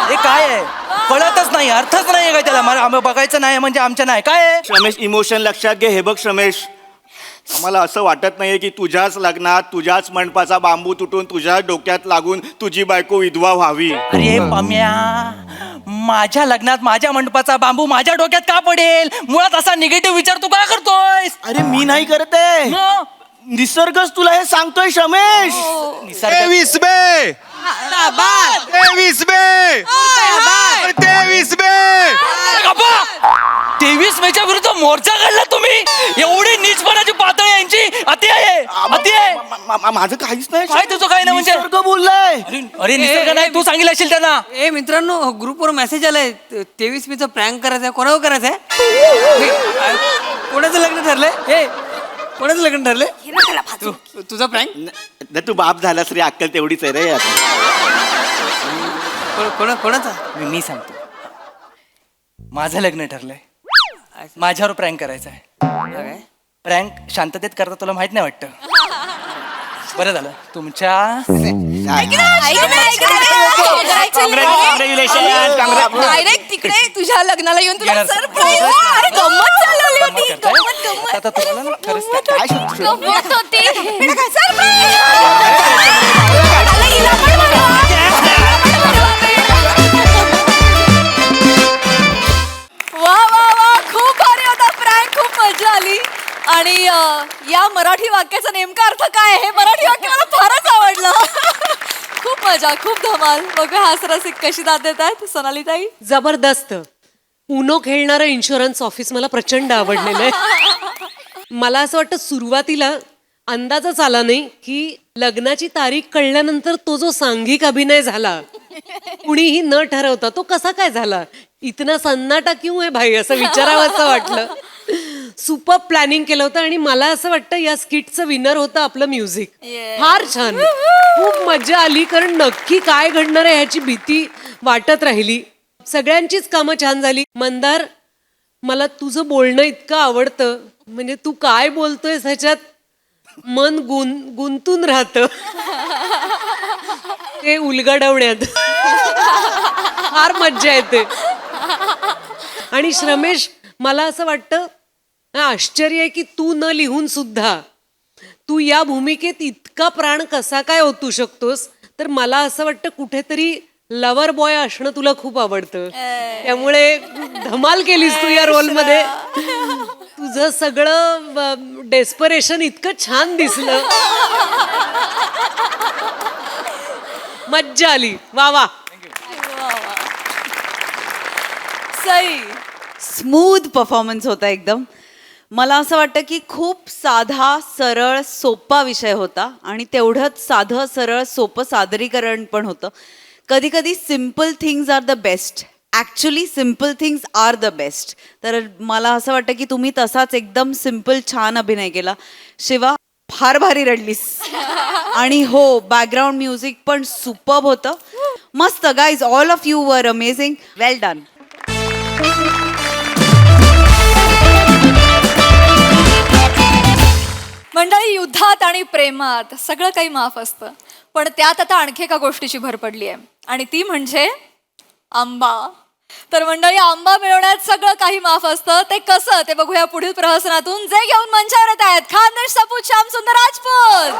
हे काय आहे? कळतच नाही, अर्थच नाही काय त्याला. मला बघायचं नाही म्हणजे आमच्या नाही काय आहे? श्रमेश, इमोशन लक्षात घे. हे बघ श्रमेश, आम्हाला असं वाटत नाहीये की तुझ्याच लग्नात तुझ्याच मंडपाचा बांबू तुटून तुझ्या डोक्यात लागून तुझी बायको विधवा व्हावी. अरे पाम्या, माझ्या लग्नात माझ्या मंडपाचा बांबू माझ्या डोक्यात का पडेल? मुळात असा निगेटिव्ह विचार तू का करतोय? अरे मी नाही करत आहे, निसर्गच तुला हे सांगतोय श्रमेश. 23 मे 23 मे 23 मे 23 मेच्या विरुद्ध मोर्चा काढला तुम्ही. एवढी नीचपणाची पातळी यांची अति आहे, अति आहे. माझं काहीच नाही. काय तुझं काही नाही म्हणजे? निसर्ग बोललाय. अरे निसर्ग नाही, तू सांगितलं असेल त्यांना. ए मित्रांनो, ग्रुपवर मेसेज आलाय 23 मेचा प्रँक करायचा आहे. कोणावर करायचा आहे? कोणाचं लग्न ठरलंय? हे कोणाचं लग्न ठरलंय? तुझा प्रँक? तू बाप झालास रे, अक्कल तेवढीच आहे रे. कोणाचा? मी सांगतो, माझं लग्न ठरलंय. माझ्यावर प्रँक करायचा आहे. प्रँक शांततेत करता तुला माहित नाही वाटतं. बरं झालं तुमच्या डायरेक्ट तिकडे तुझ्या लग्नाला येऊन तुला सरप्राईज. अरे गंमत चालवली होती. आता तुम्हाला ना खरंच गंमत होती. वा वा वा, खूप भारी होता प्रँक, खूप मजा आली. आणि या मराठी वाक्याचा नेमका अर्थ काय आहे? हे मराठी वाक्य मला फारच आवडलं. खूप मजा, खूप धमाल. बघा हास्यरसिक कशी दाद देत आहेत सोनाली ताई. जबरदस्त. उनो खेळणारं इन्शुरन्स ऑफिस मला प्रचंड आवडलेलं आहे. मला असं वाटतं सुरुवातीला अंदाजच आला नाही की लग्नाची तारीख कळल्यानंतर तो जो सांघिक अभिनय झाला, कुणीही न ठरवता तो कसा काय झाला. इतना सन्नाटा क्यों है भाई, असं विचारावं असं वाटलं. सुपर प्लॅनिंग केलं होतं आणि मला असं वाटतं या स्किटचं विनर होतं आपलं म्युझिक. फार छान, खूप मजा आली, कारण नक्की काय घडणार आहे ह्याची भीती वाटत राहिली. सगळ्यांचीच कामं छान झाली. मंदार, मला तुझं बोलणं इतकं आवडतं, म्हणजे तू काय बोलतोयस ह्याच्यात मन गुंतून राहतं ते उलगडवण्यात. फार मज्जा येते. आणि श्रमेश, मला असं वाटतं आश्चर्य आहे की तू न लिहून सुद्धा तू या भूमिकेत इतका प्राण कसा काय ओतू शकतोस. तर मला असं वाटतं कुठेतरी लवर बॉय असणं तुला खूप आवडतं, त्यामुळे धमाल केलीस तू या रोलमध्ये. तुझं सगळं डेस्परेशन इतकं छान दिसलं, मज्जा आली. वा वा. सई, स्मूथ परफॉर्मन्स होता एकदम. मला असं वाटतं की खूप साधा सरळ सोपा विषय होता आणि तेवढंच साधं सरळ सोपं सादरीकरण पण होतं. कधी कधी simple things are the best. Actually simple things are the best. तर मला असं वाटतं की तुम्ही तसाच एकदम सिम्पल छान अभिनय केला. शिवा, फार भारी रडलीस. आणि हो, बॅकग्राऊंड म्युझिक पण सुपर्ब होतं. मस्त guys, all of you were amazing. Well done. मंडळी, युद्धात आणि प्रेमात सगळं काही माफ असतं, पण त्यात आता आणखी एका गोष्टीची भर पडली आहे आणि ती म्हणजे आंबा. तर मंडळी, आंबा मिळवण्यात सगळं काही माफ असतं. ते कसं ते बघूया पुढील प्रहसनातून. जे घेऊन मंचावर येत आहेत खानदेश सपूत श्यामसुंदर राजपूत,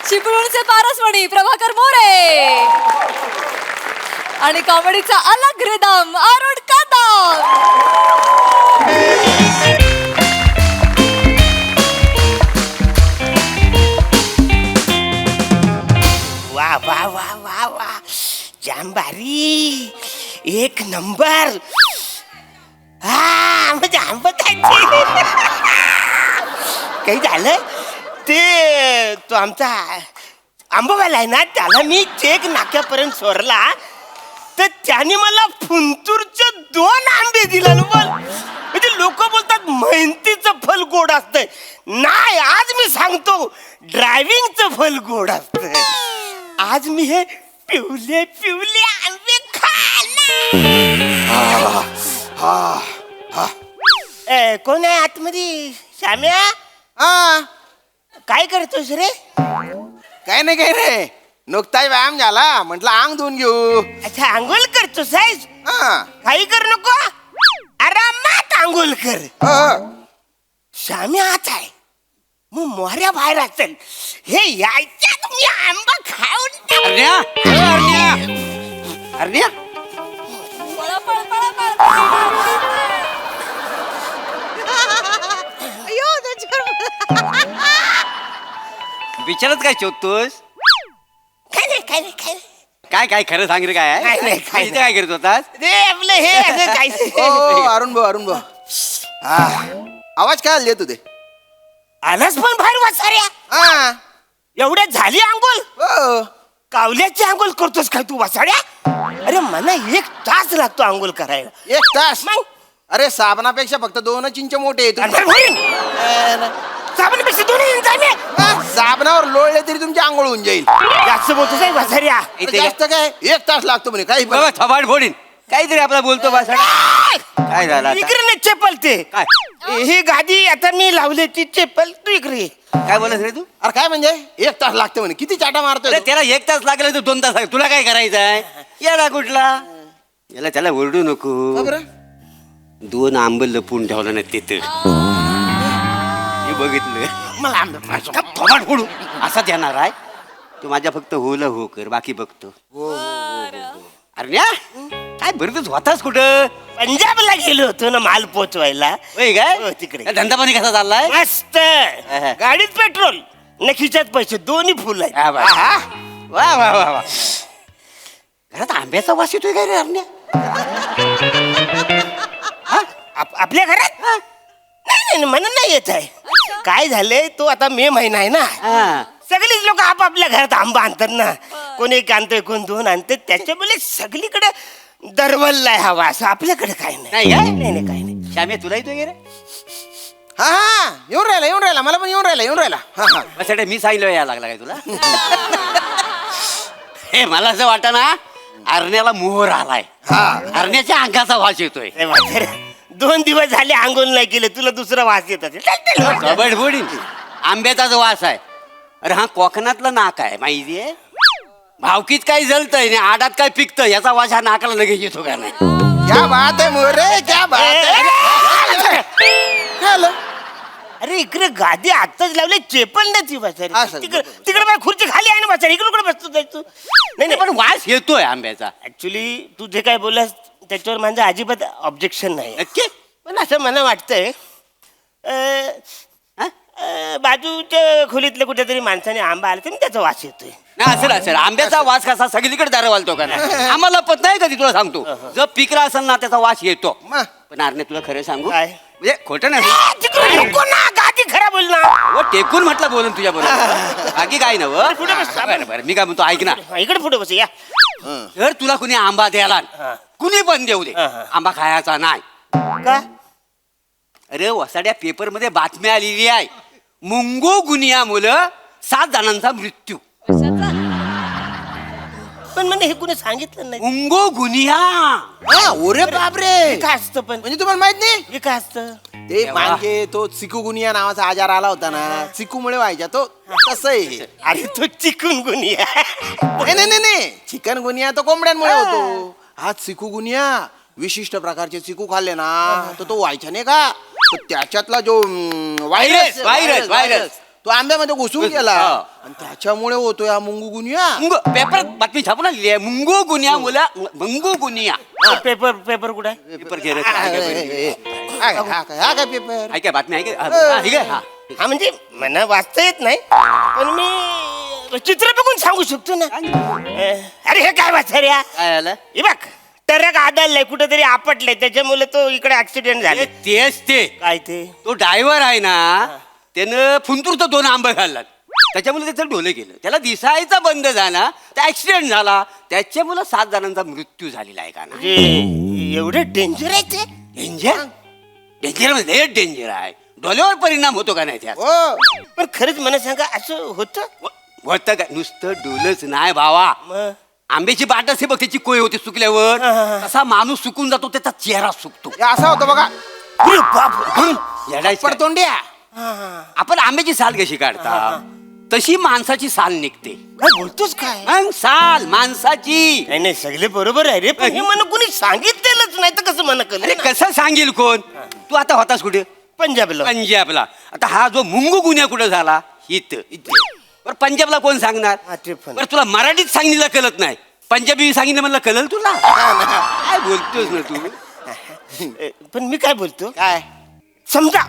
चिपळूणचे पारसमणी प्रभाकर मोरे आणि कॉमेडीचा अलग रिदम अरुण कदम. वा वा वा वा वा, जांबारी एक नंबर. हा म्हणजे आंबताची काही झालं ते, तो आमचा आंबावाला आहे ना, त्याला मी चेक नाक्यापर्यंत सोडला तर त्याने मला फुंतूरचे 2 आंबे दिला. बोल, म्हणजे लोक बोलतात मेहनतीचं फल गोड असतंय. नाही, आज मी सांगतो ड्रायव्हिंगचं फल गोड असतंय. आज मी हे पिवले पिवले आंबे खाणार. कोण आहे आतमध्ये? श्याम्या, काय करतोस रे? काय नाही, नुकताच व्यायाम झाला, म्हटलं अंग धुवून घेऊ. अच्छा, आंघोळ करतोस? काही कर नको, आरामात आंघोळ कर. श्याम्या आत आहे, मग मोऱ्या बाहेर असेल. हे यायच्यात मी आंबा खाऊन अरण्या, अरण्या, विचारत काय शोधतोस? काय नाही, काय नाही, काय नाही. काय काय खरं सांग रे. काय काय नाही, काय इथे काय करत होतास? रे आपलं हे असं काय. अरुण भाऊ, आवाज काय आले तुझे? आलास पण बाहेर वासाऱ्या. एवढ्या झाली आंघोळ? कावल्याची आंघोळ करतोस काय तू वासाड्या? अरे मला 1 तास लागतो आंघोळ करायला. 1 तास? मग अरे साबणापेक्षा फक्त 2 इंच मोठे. साबणापेक्षा 2 इंच आहे मी. साबणावर लोळले तरी तुमची आंघोळ होऊन जाईल. जास्त बोलतोस आहे वासाऱ्या. जास्त काय 1 तास लागतो म्हणे. काही बाबा थबाड फोडीन, काहीतरी आपला बोलतो वासाडा. काय झालं आता? इकडे नाही चप्पल ते. काय? ही गादी आता मी लावली ती चप्पल तू इकडे. काय बोलत रे तू? अरे काय म्हणजे 1 तास लागतो म्हणे? किती चाटा मारतोय अरे तो? त्याला 1 तास लागला तर 2 तास लागले. तुला काय करायचं आहे? याला कुठला याला त्याला ओरडू नको. का बरं? 2 आंब लपून ठेवला ना तिथं. हे बघितलं मला आंबे थोबाड फोडू असाच येणार आहे. तू माझ्या फक्त होला हो कर, बाकी बघतो. अरे काय बरं होतास कुठं? पंजाबला गेलो होतो ना माल पोचवायला. होय काय? हो, तिकडे. धंदा पाणी कसा चाललाय? मस्त. गाडीत पेट्रोल न खिशात पैसे, दोन्ही फुल आहेत. वा वा वा वा. घरात आंब्याचा वास येतोय काय रे अरण्या? आपल्या घरात नाही नाही म्हणून नाही येत आहे. काय झालंय, तो आता मे महिना आहे ना, सगळीच लोक आपापल्या घरात आंबा आणतात ना. कोण 1 आणतोय, कोण 2 आणते. त्याच्यामुळे सगळीकडे दरवललाय हवा. असं आपल्याकडे काय नाही. नाही काय? नाही नाही, काय नाही. श्याम्या तुला येतोय की रे हा हा येऊन राहिला मला पण येऊन राहिला हा हा बस मी सांगितलं यायला लागला काय तुला हे मला असं वाटतं ना अरण्याला मोहर आलाय अरण्याच्या अंगाचा वास येतोय ए म्हाताऱ्या, 2 दिवस झाले आंघोळ नाही केलं तुला दुसरा वास येत असेल कबड फोडीन आंब्याचाच वास आहे अरे हा कोकणातलं नाक आहे माहितीये भावकीत काय जळतंय आणि आडात काय पिकतं याचा वास हा नाकाला लगेच येतो का नाही क्या बात आहे मोरे क्या बात आहे काय आलं? अरे इकडे गादी आत्ताच लावले चेपंडाची म्हातारी असं. तिकडे माझी खुर्ची खाली आहे ना म्हातारी इकडे कुठे बसतो तू नाही नाही पण वास येतोय आंब्याचा ऍक्च्युली तू जे काय बोललास त्याच्यावर माझं अजिबात ऑब्जेक्शन नाही नक्की पण असं मला वाटतंय बाजूच्या खोलीतल्या कुठेतरी माणसाने आंबा आला तर त्याचा वास येतोय नाही असेल आंब्याचा वास कसा सगळीकडे दार वालतो का नाही आम्हाला पत नाही कधी तुला सांगतो जर पिकला असेल ना त्याचा वास येतो मग. पण आरने तुला खरं सांगू काय? म्हणजे खोटं नाही तिकडे नको ना गादी खराब होईल ना हो, टेकून म्हटलं बोलून तुझ्या बरोबर बाकी काय ना पुढे बस. बरं बरं मी काय म्हणतो ऐक ना इकडे पुढे बस या जर तुला कुणी आंबा द्याला कुणी पण देऊ दे हा. आंबा खायचा नाही का अरे वसाड्या पेपर मध्ये बातमी आलेली आहे मुंगो गुनिया मुलं 7 जणांचा मृत्यू पण म्हणजे हे कुणी सांगितलं नाही मुंगो गुनिया हा ओरे बापरे हे काय असतं पण म्हणजे तुम्हाला माहित नाही हे काय असतं ते मागे तो चिकुगुनिया नावाचा आजार आला होता ना चिकूमुळे व्हायचा तो तसं आहे अरे तो चिकून गुनिया नाही चिकन गुनिया तो कोंबड्यांमुळे होतो हा चिकुगुनिया विशिष्ट प्रकारचे चिकू खाल्ले ना तर तो व्हायचा नाही का तर त्याच्यातला जो व्हायरस. तो आंब्यामध्ये घुसून गेला हा. आणि त्याच्यामुळे होतो हा मुंगू गुनिया पेपर बातमी छापून आलेली आहे मुंगो गुनिया मुलं मुंगो गुनिया पेपर कुठे आहे पेपर घे रे. हा काय पेपर ऐका बातमी ऐका हा, ठीक आहे हा. हा म्हणजे मला वाचता येत नाही पण मी चित्र बघून सांगू शकतो ना अरे हे काय वाचार्या काय आलं हे बघ ट्रक आदळलाय कुठेतरी आपटलंय त्याच्यामुळे तो इकडे ऍक्सिडेंट झाले अरे तेच ते काय ते तो ड्रायव्हर आहे ना त्यानं फुंतूरचं 2 आंबे खाल्लात त्याच्यामुळे त्याचं डोलं गेलं त्याला दिसायचा बंद झाला तर ऍक्सिडेंट झाला त्याच्यामुळे 7 जणांचा मृत्यू झालेला आहे का ना म्हणजे एवढं डेंजर आहे ते डेंजर डेंजर म्हणजे डेंजर आहे डोल्यावर परिणाम होतो का नाही त्यात हो पण खरंच मला सांगा असं होतं होतं का नुसतं डोलच नाही भावा मग आंब्याची बाट असते बघ त्याची कोय होते सुकल्यावर तसा माणूस सुकून जातो त्याचा चेहरा सुकतो हे असा होतो बघा अरे बाप येडायचं. पडतोंड्या आपण आंब्याची साल कशी काढता तशी माणसाची साल निघते काय बोलतोस काय मग साल माणसाची नाही नाही सगळे बरोबर आहे रे पण हे मला कुणी सांगितलेलंच नाही तर कसं मला अरे कळलं कसं सांगेल कोण तू आता होतास कुठे पंजाबला पंजाबला आता हा जो मुंगू गुन्हा कुठे झाला इथे बरं पंजाबला कोण सांगणार हा, ते पण. बरं तुला मराठीत सांगितलं कळत नाही पंजाबी सांगितलं म्हणलं कळल तुला काय बोलतोस ना तू पण मी काय बोलतो काय समजा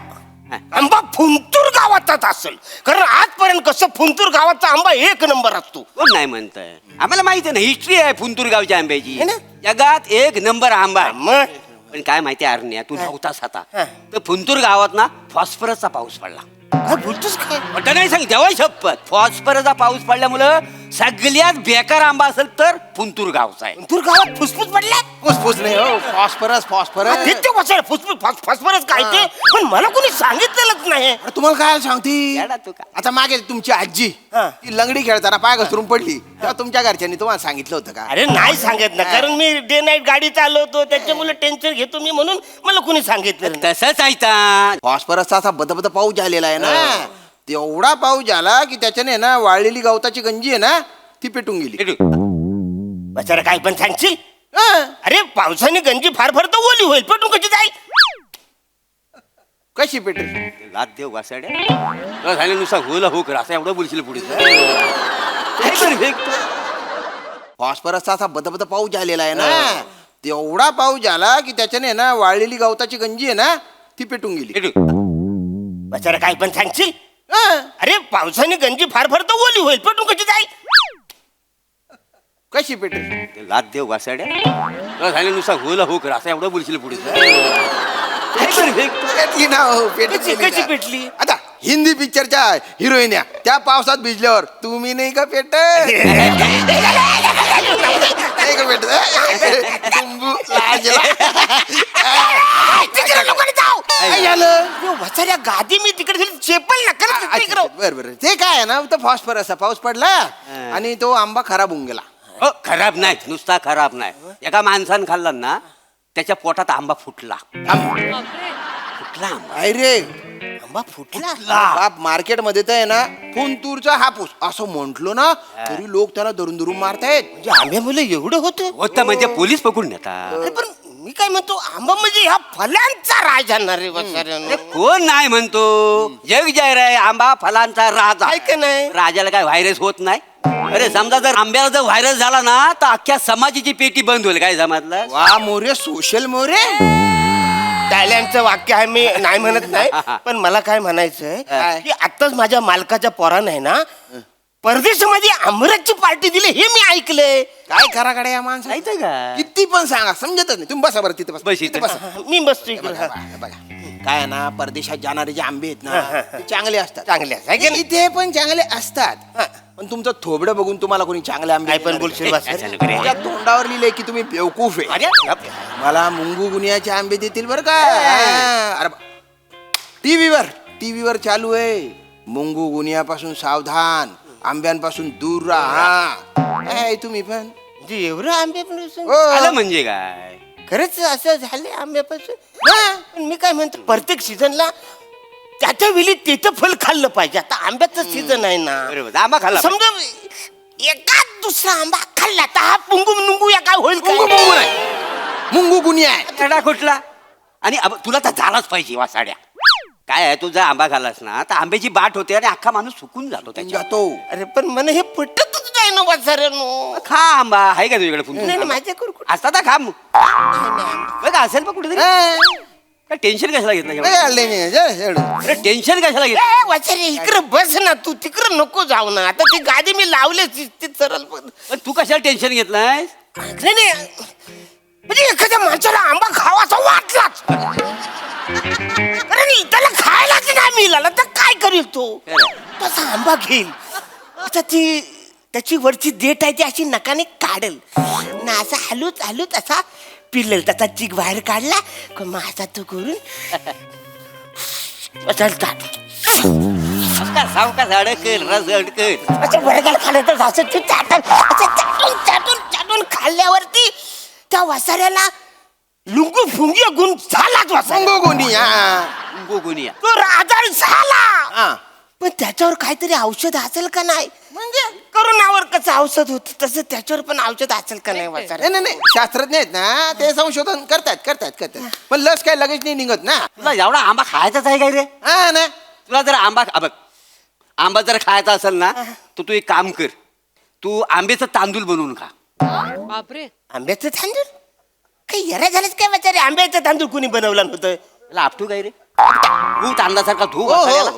आंबा फुंतूर गावातच असेल कारण आजपर्यंत कसं फुंतूर गावाचा आंबा 1 नंबर असतो कोण नाही म्हणताय आम्हाला माहिती आहे ना हिस्ट्री आहे फुंतूर गावच्या आंब्याची है ना? जगात 1 नंबर आंबा आहे. मग पण काय माहिती अरण्या तू नव्हतास आता हा. तर फुंतूर गावात ना फॉस्फरसचा पाऊस पडला काय बोलतोस काय मोठं नाही सांग जेव्हा शपथ फॉस्फरसचा पाऊस पडल्यामुळं सगळ्यात बेकार आंबा असेल तर फुंतूर गावचा आहे फुंतूर गावात फुसफुस पडल्या फुसफुस नाही हो फॉस्फरस फॉस्फरस ते वाचायला फुसफुस फॉस्फरस काय ते पण मला कोणी सांगितलेलंच नाही अरे तुम्हाला काय सांगती येडा तू का? आता मागे तुमची आजी हा. ती लंगडी खेळताना पाय घसरून पडली तेव्हा तुमच्या घरच्यांनी तुम्हाला सांगितलं होतं का अरे नाही सांगत ना कारण मी डे नाईट गाडी चालवतो त्याच्यामुळे टेन्शन घेतो मी म्हणून मला कोणी सांगितलं नाही. तसंच आहे फॉस्फरसचा असा बदबद पाऊस झालेला आहे ना तेवढा पाऊस झाला की त्याच्याने ना वाळलेली गवताची गंजी आहे ना ती पेटून गेली बचारा काय पण सांगशील हा. अरे पावसाने गंजी फार फार तर ओली होईल पेटून कशी जाईल कशी पेटेल लाद देव वासाड्या झाले नुसता होला हो कर असं एवढं बोलशील पुढे काय बरं फेकतो? फॉस्फरसचा असा बदबद पाऊस झालेला आहे ना तेवढा पाऊस झाला की त्याच्याने ना वाळलेली गवताची गंजी आहे ना ती पेटून गेली बचारा काय पण सांगशील हा. अरे पावसाने गंजी फार फार तर ओली होईल पेटून कशी जाईल कशी पेटेल लाद देव वासाड्या झाले नुसता होला हो कर असं एवढं बोलशील पुढे काय बरं फेकतो? पेटली ना हो पेटली कशी- गेली कशी ना. पेटली? आता हिंदी पिक्चरच्या हिरोईन्या त्या पावसात भिजल्यावर तुम्ही नाही का पेट का भेटत लिंबू लाजला. तिकडे लोकांनी जाऊ. काय झालं यो, वसाऱ्या गादी मी तिकडे गेली, चेपल नका तिकडं. बरं ते काय आहे ना तो फॉस्फरस पाऊस पडला आणि तो आंबा खराब होऊन गेला. हो खराब नाही, नुसता खराब नाही. एका माणसानं खाल्ला ना त्याच्या पोटात आंबा फुटला. फुटला आंबा. काय रे आंबा फुटला. बाप मार्केटमध्ये तर आहे ना फुंतूरचा हापूस असं म्हंटलो ना तरी लोक त्याला धरून धरून मारतायत. म्हणजे आंब्यामुळे एवढं होतं. होतं म्हणजे पोलीस पकडून नेतात. अरे पण मी काय म्हणतो, आंबा म्हणजे ह्या फलांचा राजा ना रे वसाऱ्यानं. अरे कोण नाही म्हणतो, जग जाहीर आहे आंबा फलांचा राजा. काय का नाही? राजाला काय व्हायरस होत नाही. अरे समजा जर आंब्याला जर व्हायरस झाला ना तर अख्ख्या समाजाची पेटी बंद होईल. काय समजलं? वा मोरे सोशल मोरे. टायलंडचं वाक्य आहे, मी नाही म्हणत नाही. पण मला काय म्हणायचंय की आताच माझ्या मालकाच्या पोरानं आहे ना परदेशामध्ये आमरसची पार्टी दिली हे मी ऐकलंय. काय करा कडे या माणसं माहितीये का? किती पण सांगा समजतच नाही. तुम्ही बसा बरं तिथे बस बस तिथे इथे. बसा. मी बसतो इकडे. बघा काय आहे ना परदेशात जाणारे जे आंबे आहेत ना ते चांगले असतात. चांगले आहे की नाही? इथे पण चांगले असतात पण तुमचं थोबडं बघून तुम्हाला कोणी चांगले आंबे काय पण देणार बोलशील नाही. वसाऱ्या. तुमच्या तोंडावर लिहिलंय की तुम्ही बेवकूफ आहे. अरे मला मुंगू गुनियाचे आंबे देतील बरं का. अरे टीव्हीवर चालू आहे मुंगू गुनियापासून सावधान, आंब्यांपासून दूर राहा. काय तुम्ही पण म्हणजे एवढं आंब्यापासून हो. आलं म्हणजे काय? खरंच असं झालं आंब्यापासून. पण मी काय म्हणतो, प्रत्येक सीझनला त्याच्या वेळी त्याचं फल खाल्लं पाहिजे. आता आंब्याचं सीझन आहे ना. बरोबर, आंबा खाल्ला समजा एकाच दुसरा आंबा खाल्ला तर हा पुंगू मुंगू या काय होईल मुंगू काय? मुंगू नाही मुंगू गुनिया आहे. खडा कुठला? आणि तुला तर झालाच पाहिजे वासाड्या. काय आहे, तू जर आंबा खाल्लास ना तर आंब्याची बाट होते आणि अख्खा माणूस सुकून जातो त्याच्या. जातो. अरे पण मला हे पटतच नाही ना वाचाऱ्यानो. खा आंबा आहे का तुझ्याकडे नाही फुंतूर? माझ्याकडे कुठं असता तर खा मग. बघा असेल पण कुठेतरी. काय टेन्शन कशाला घेतलं एवढं? अरे टेन्शन कशाला घेतलं? वाचारे इकडे बस ना, तू तिकडे नको जाऊ ना. आता ती गादी मी लावलेच ती सरळ. पण तू कशाला टेन्शन घेतलाय? नाही नाही, म्हणजे एखाद्या माणसाला आंबा खावासा वाटलाच कारण त्याला खायलाच नाही मिळाला तर काय करील तो? तसा आंबा घेईल. आता ती त्याची वरची देठ आहे ती अशी नकाने काढेल ना, असा हलूच हलूच असा पिलेल. त्याचा चिक बाहेर काढला का मग असा तो करून चालतात. सावकाश अडकल रस अडकल. असं वर्गाला खाल्लं तर असं ते चाटून खाल्ल्यावरती त्या वसाऱ्याला लुंगू फुंगी गुण झालाच. मुंगू गुनिया. गोगुनिया. तो राजा झाला. हा. पण त्याच्यावर काहीतरी औषध असेल का नाही? म्हणजे करोनावर कसं औषध होत तसं त्याच्यावर पण औषध असेल का नाही वसाऱ्या? नाही नाही शास्त्रज्ञ आहेत ना ते संशोधन करतात पण लस काय लगेच नाही निघत ना. तुला एवढा आंबा खायचाच आहे काय रे? हा ना. तुला जर बघ आंबा जर खायचा असेल ना तर तू एक काम कर, तू आंब्याचं तांदूळ बनवून खा. बापरे. आंब्याचं तांदूळ काही येरा झालंच काय वसारे? आंब्याचं तांदूळ कुणी बनवलं होतं? त्याला आपटू काय रे? तू तांदळासारखा धू वासाऱ्याला.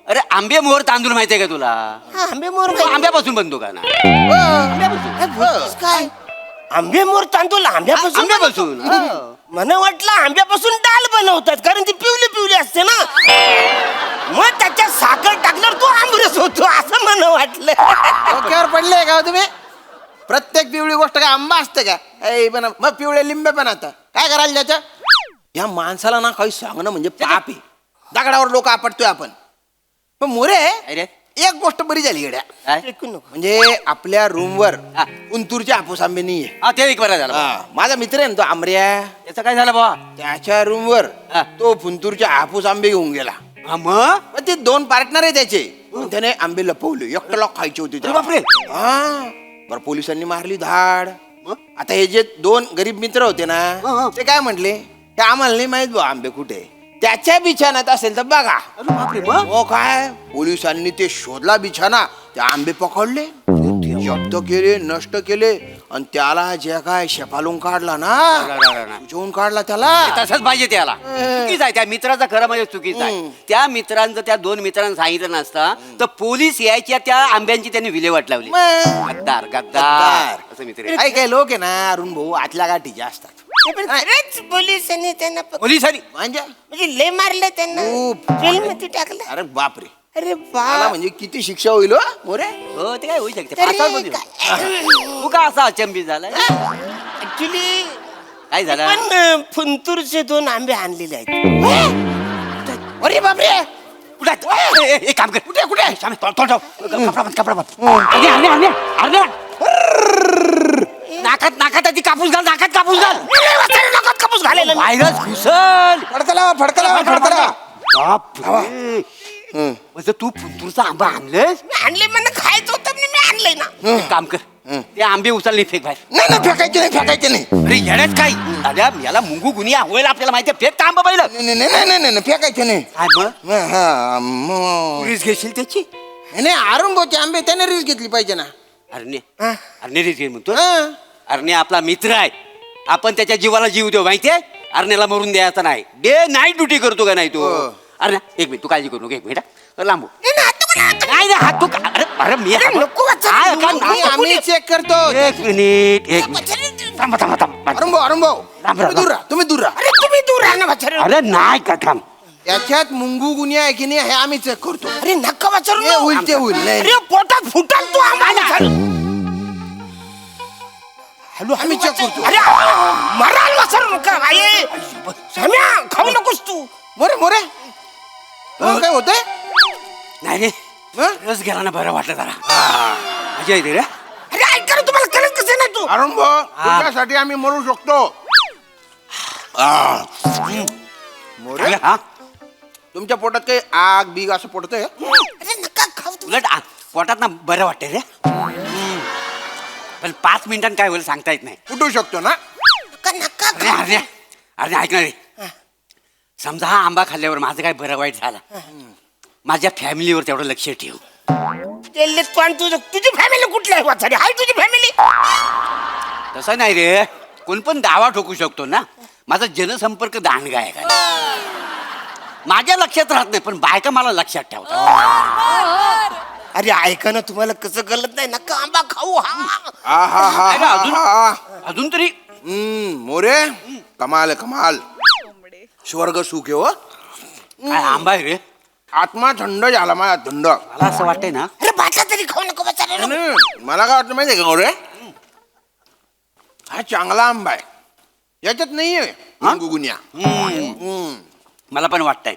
अरे आंबे मोहर तांदूळ माहितीये का तुला? हा, आंबे मोर तो आंब्यापासून बनतो का ना? काय आंबे मोर तांदूळ आंब्यापासून? आंब्यापासून. मला वाटलं आंब्यापासून डाल बनवतात कारण ती पिवली पिवली असते ना, मग त्याच्यात साखर टाकल्यावर तो आमरस होतो असं मला वाटलं. डोक्यावर पडले का हो तुम्ही? प्रत्येक पिवळी गोष्ट काय आंबा असते का? पण मग पिवळे लिंबे पण आता काय करायला त्याच्या? या माणसाला ना काही सांगणं म्हणजे पाप आहे. दगडावर लोक आपटतोय आपण. पण मोरे अरे एक गोष्ट बरी झाली गड्या. काय? म्हणजे आपल्या रूमवर उंतूरचे हापूस आंबे नाहीये. हा ते एक बरं झालं. हा, माझा मित्र आहे ना तो आमऱ्या, त्याचं काय झालं बाबा? त्याच्या रूमवर हा. तो फुंतूरचे हापूस आंबे घेऊन गेला. हा मग मग ते 2 पार्टनर आहे त्याचे. पण त्याने आंबे लपवले. एकट्याला खायचे होते त्याला. बापरे. हा बरं पोलिसांनी मारली धाड. आता हे जे 2 गरीब मित्र होते ना ते काय म्हटले, ते आम्हाला नाही माहित बा आंबे कुठे. त्याच्या बिछाण्यात असेल तर बघा. बापरे. मग हो काय पोलिसांनी ते शोधला बिछाना, ते आंबे पकडले, जप्त केले, नष्ट केले आणि त्याला जे काय शेपालून काढला ना, उजवून काढला त्याला. तसंच पाहिजे त्याला. चुकीच आहे त्या मित्राचा, खरं म्हणजे चुकीचं आहे. त्या मित्रांचं त्या 2 मित्रांना सांगितलं नसता तर पोलीस यायच्या त्या आंब्यांची त्यांनी विल्हेवाट लावली. गद्दार गद्दार असं मित्र. काही काही लोक आहे ना अरुण भाऊ आतल्या गाठीचे असतात. पण खरंच पोलिसांनी त्यांना पोलिसांनी म्हणजे म्हणजे लय मारलं त्यांना, खूप. जेलमध्ये टाकलं. अरे बापरे. अरे मला बा म्हणजे किती शिक्षा होईल हो मोरे. हो ते काय होऊ शकते अरे, पासावर पण देऊ. तू का असा अचंबी झाला ऍक्च्युली काय झालं पण फुंतूरचे 2 आंबे आणलेले आहेत. अरे बापरे कुठे एक काम कर कुठे कुठे कपडा नाकात नाकात आधी कापूस घाल नाकात कापूस घाल नकात कापूस घालायला मी. व्हायरस घुसल फडकला म्हणजे तू फुंतूरचा आंबा आणलंस मी आणले मला खायचं होतं म्हणून मी आणलंय ना. एक काम कर ते आंबे उचलले फेक बाहेर नाही फेकायचे नाही अरे येण्यात काय अरे याला मुंगू गुनिया होईल आपल्याला माहिती फेक का आंबा पहिलं नाही फेकायचे नाही. काय मग हा, मग. रिस्क घेशील त्याची नाही आरंभोचे आंबे त्याने रिस्क घेतली पाहिजे ना. अरणे रिस्क म्हणतो अरणे आपला मित्र आहे आपण त्याच्या जीवाला जीव देऊ माहितीये अरण्याला मरून द्यायचा नाही डे नाईट ड्युटी करतो का नाही तू अरे एक मिनिट तू काळजी करू नको एक मिनिट लांबू नाही नाही हात तू अरे अरे मी आम्ही चेक करतो. एक मिनिट थांबा थांबा थांबा अरंभो तुम्ही दूर राहा. अरे तुम्ही दूर राहा ना वाचारे. अरे नाही का थांब याच्यात मुंगू गुन्हे आहे की नाही हे आम्ही चेक करतो. अरे नका वाचारू हे होईल ते होईल. नाही अरे पोटात फुटाल तू आम्हाला हॅलो आम्ही चेक करतो. अरे मराल वाचारू नका आई सम्या खाऊ नकोस तू. मोरे काय होतंय. नाही रे रस गेला ना बरं वाटलं जरा मजा येते रे अरे ऐका ना तुम्हाला कळत कसं नाही तू. आरंभ तुझ्यासाठी आम्ही मरू शकतो. मोरे हा तुमच्या पोटात काही आग बीग असं पडतंय. अरे नका खाऊ तू. उलट पोटात ना बरं वाटते रे पण 5 मिनिटांनी काय होईल सांगता येत नाही उठू शकतो ना. नका अरे अरे अरे ऐक ना रे समजा हा आंबा खाल्ल्यावर माझं काय बरं वाईट झालं माझ्या फॅमिलीवर तेवढं लक्ष ठेव तेल्ले पण तुझी फॅमिली कुठली आहे वाचारे हाय तुझी फॅमिली. तसं नाही रे कोण पण दावा ठोकू शकतो ना माझा जनसंपर्क दांडगा आहे का माझ्या लक्षात राहत नाही पण बायका मला लक्षात ठेवतात अरे ऐका ना तुम्हाला कसं कळत नाही नका आंबा खाऊ अजून तरी मोरे कमाल स्वर्ग सुख आहे हो. काय आंबा आहे रे आत्मा थंड झाला माझा थंड. मला असं वाटतंय ना अरे बाटा तरी खाऊ नको वाचारे. नाही, मला काय वाटतं माहितीये का मोरे हा चांगला आंबा आहे याच्यात नाहीये गुन्या. मला पण वाटतंय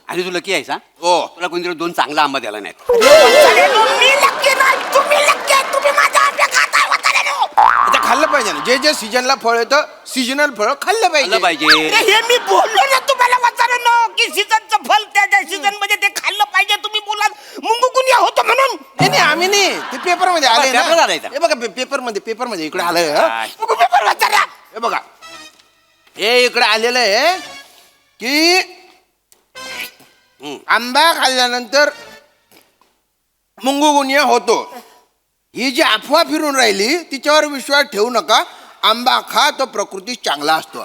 आणि तू लकी आहेस हा हो तुला कोणतरी 2 चांगला आंबा द्यायला नाहीत मी लक्की नाही तुम्ही लक्की आहे. तुम्ही माझा आंबे खाताय वाचारे नो. आता खाल्लं पाहिजे ना जे सीजनला फळ येतं सीजनल फळ खाल्लं खाल्लं पाहिजे. पाहिजे हे मी बोललो ना तुम्हाला वाचारे नो की सीझनचं फल त्या सीझन मध्ये ते खाल्लं पाहिजे. तुम्ही बोलाल मुंगू गुन्हा होतो म्हणून. नाही आम्ही नाही ते पेपर मध्ये आले पेपरात ना. आलंय का? हे बघा पेपर मध्ये इकडे आलंय हं. मुंगू पेपर वाचारा. हे बघा हे इकडे आलेलं आहे की आंबा खाल्ल्यानंतर मुंगू गुन्हा होतो. ही जी अफवा फिरून राहिली तिच्यावर विश्वास ठेवू नका. आंबा खा तो प्रकृती चांगला असतो.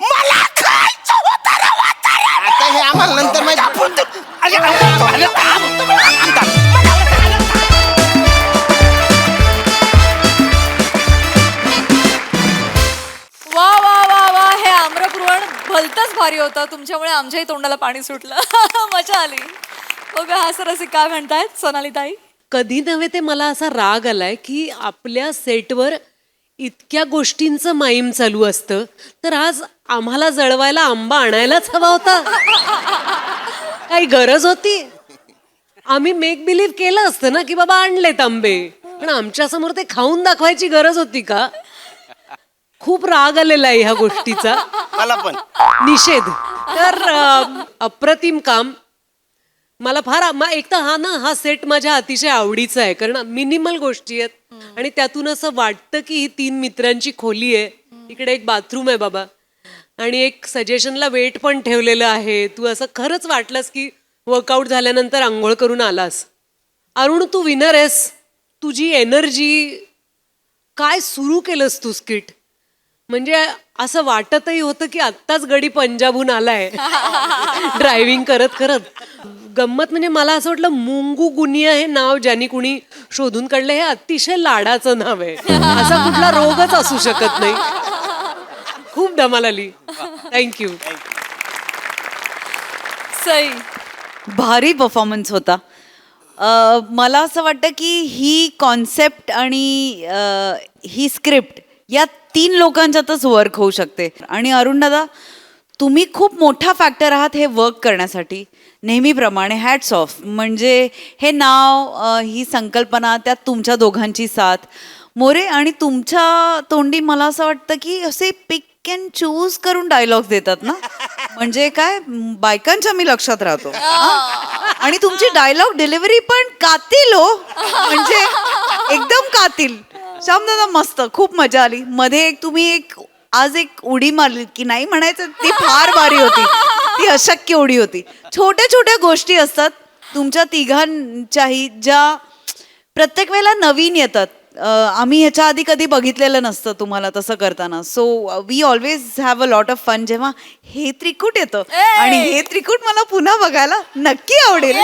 मला खायचं होतं रे वाचारे. आता हे आम्हाला नंतर माहिती. वा वा वा वा हे आम्रपुरवण भलतंच भारी होतं तुमच्यामुळे आमच्याही तोंडाला पाणी सुटलं मजा आली. बघा हा रसिक काय म्हणतायत सोनाली ताई. कधी नव्हे ते मला असा राग आलाय की आपल्या सेटवर इतक्या गोष्टींचं माईम चालू असतं तर आज आम्हाला जळवायला आंबा आणायलाच हवा होता. काही गरज होती. आम्ही मेक बिलीव्ह केलं असतं ना की बाबा आणलेत आंबे पण आमच्या समोर ते खाऊन दाखवायची गरज होती का. खूप राग आलेला आहे ह्या गोष्टीचा. मला पण निषेध. तर अप्रतिम काम. मला फार एक तर हा सेट माझ्या अतिशय आवडीचा आहे कारण मिनिमल गोष्टी आहेत आणि त्यातून असं वाटतं की ही 3 मित्रांची खोली आहे. इकडे एक बाथरूम आहे बाबा आणि एक सजेशनला वेट पण ठेवलेलं आहे. तू असं खरंच वाटलंस की वर्कआउट झाल्यानंतर आंघोळ करून आलास. अरुण तू विनर आहेस. तुझी एनर्जी काय सुरू केलंस तू स्किट म्हणजे असं वाटतही होतं की आत्ताच गडी पंजाबहून आलाय ड्रायव्हिंग करत करत. गंमत म्हणजे मला असं वाटलं मुंगू गुनिया हे नाव ज्यांनी कुणी शोधून काढलं हे अतिशय लाडाचं नाव आहे. असा कुठला रोगच असू शकत नाही. खूप धमाल आली. थँक्यू. सई. भारी परफॉर्मन्स होता. मला असं वाटतं की ही कॉन्सेप्ट आणि ही स्क्रिप्ट या 3 लोकांच्यातच वर्क होऊ शकते. आणि अरुण दादा, तुम्ही खूप मोठा फॅक्टर आहात हे वर्क करण्यासाठी. नेहमीप्रमाणे हॅट्स ऑफ. म्हणजे हे नाव, ही संकल्पना, त्यात तुमच्या दोघांची साथ. मोरे, आणि तुमच्या तोंडी मला असं वाटतं की असे पिक अँड चूज करून डायलॉग्स देतात ना, म्हणजे काय बायकांच्या मी लक्षात राहतो. आणि तुमची डायलॉग डिलिव्हरी पण कातील हो, म्हणजे एकदम कातील. श्यामदादा मस्त, खूप मजा आली. मध्ये तुम्ही आज एक उडी मारली की नाही म्हणायचं, ती फार भारी होती. ती अशक्य उडी होती. छोट्या छोट्या गोष्टी असतात तुमच्या तिघांच्याही, ज्या प्रत्येक वेळेला नवीन येतात. आम्ही ह्याच्या आधी कधी बघितलेलं नसतं तुम्हाला तसं करताना. So we always have a lot of fun जेव्हा हे त्रिकूट येतं. आणि हे त्रिकूट मला पुन्हा बघायला नक्की आवडेल.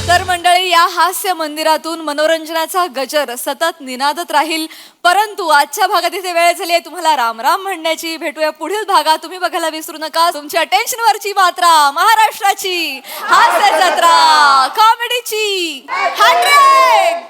तर मंडळी, या हास्य मंदिरातून मनोरंजनाचा गजर सतत निनादत राहील. परंतु आजच्या भागात इथे वेळ झाली आहे तुम्हाला राम राम म्हणण्याची. भेटूया पुढील भागात. तुम्ही बघायला विसरू नका तुमच्या टेन्शनवरची मात्रा, महाराष्ट्राची हास्य जत्रा, कॉमेडीची 100.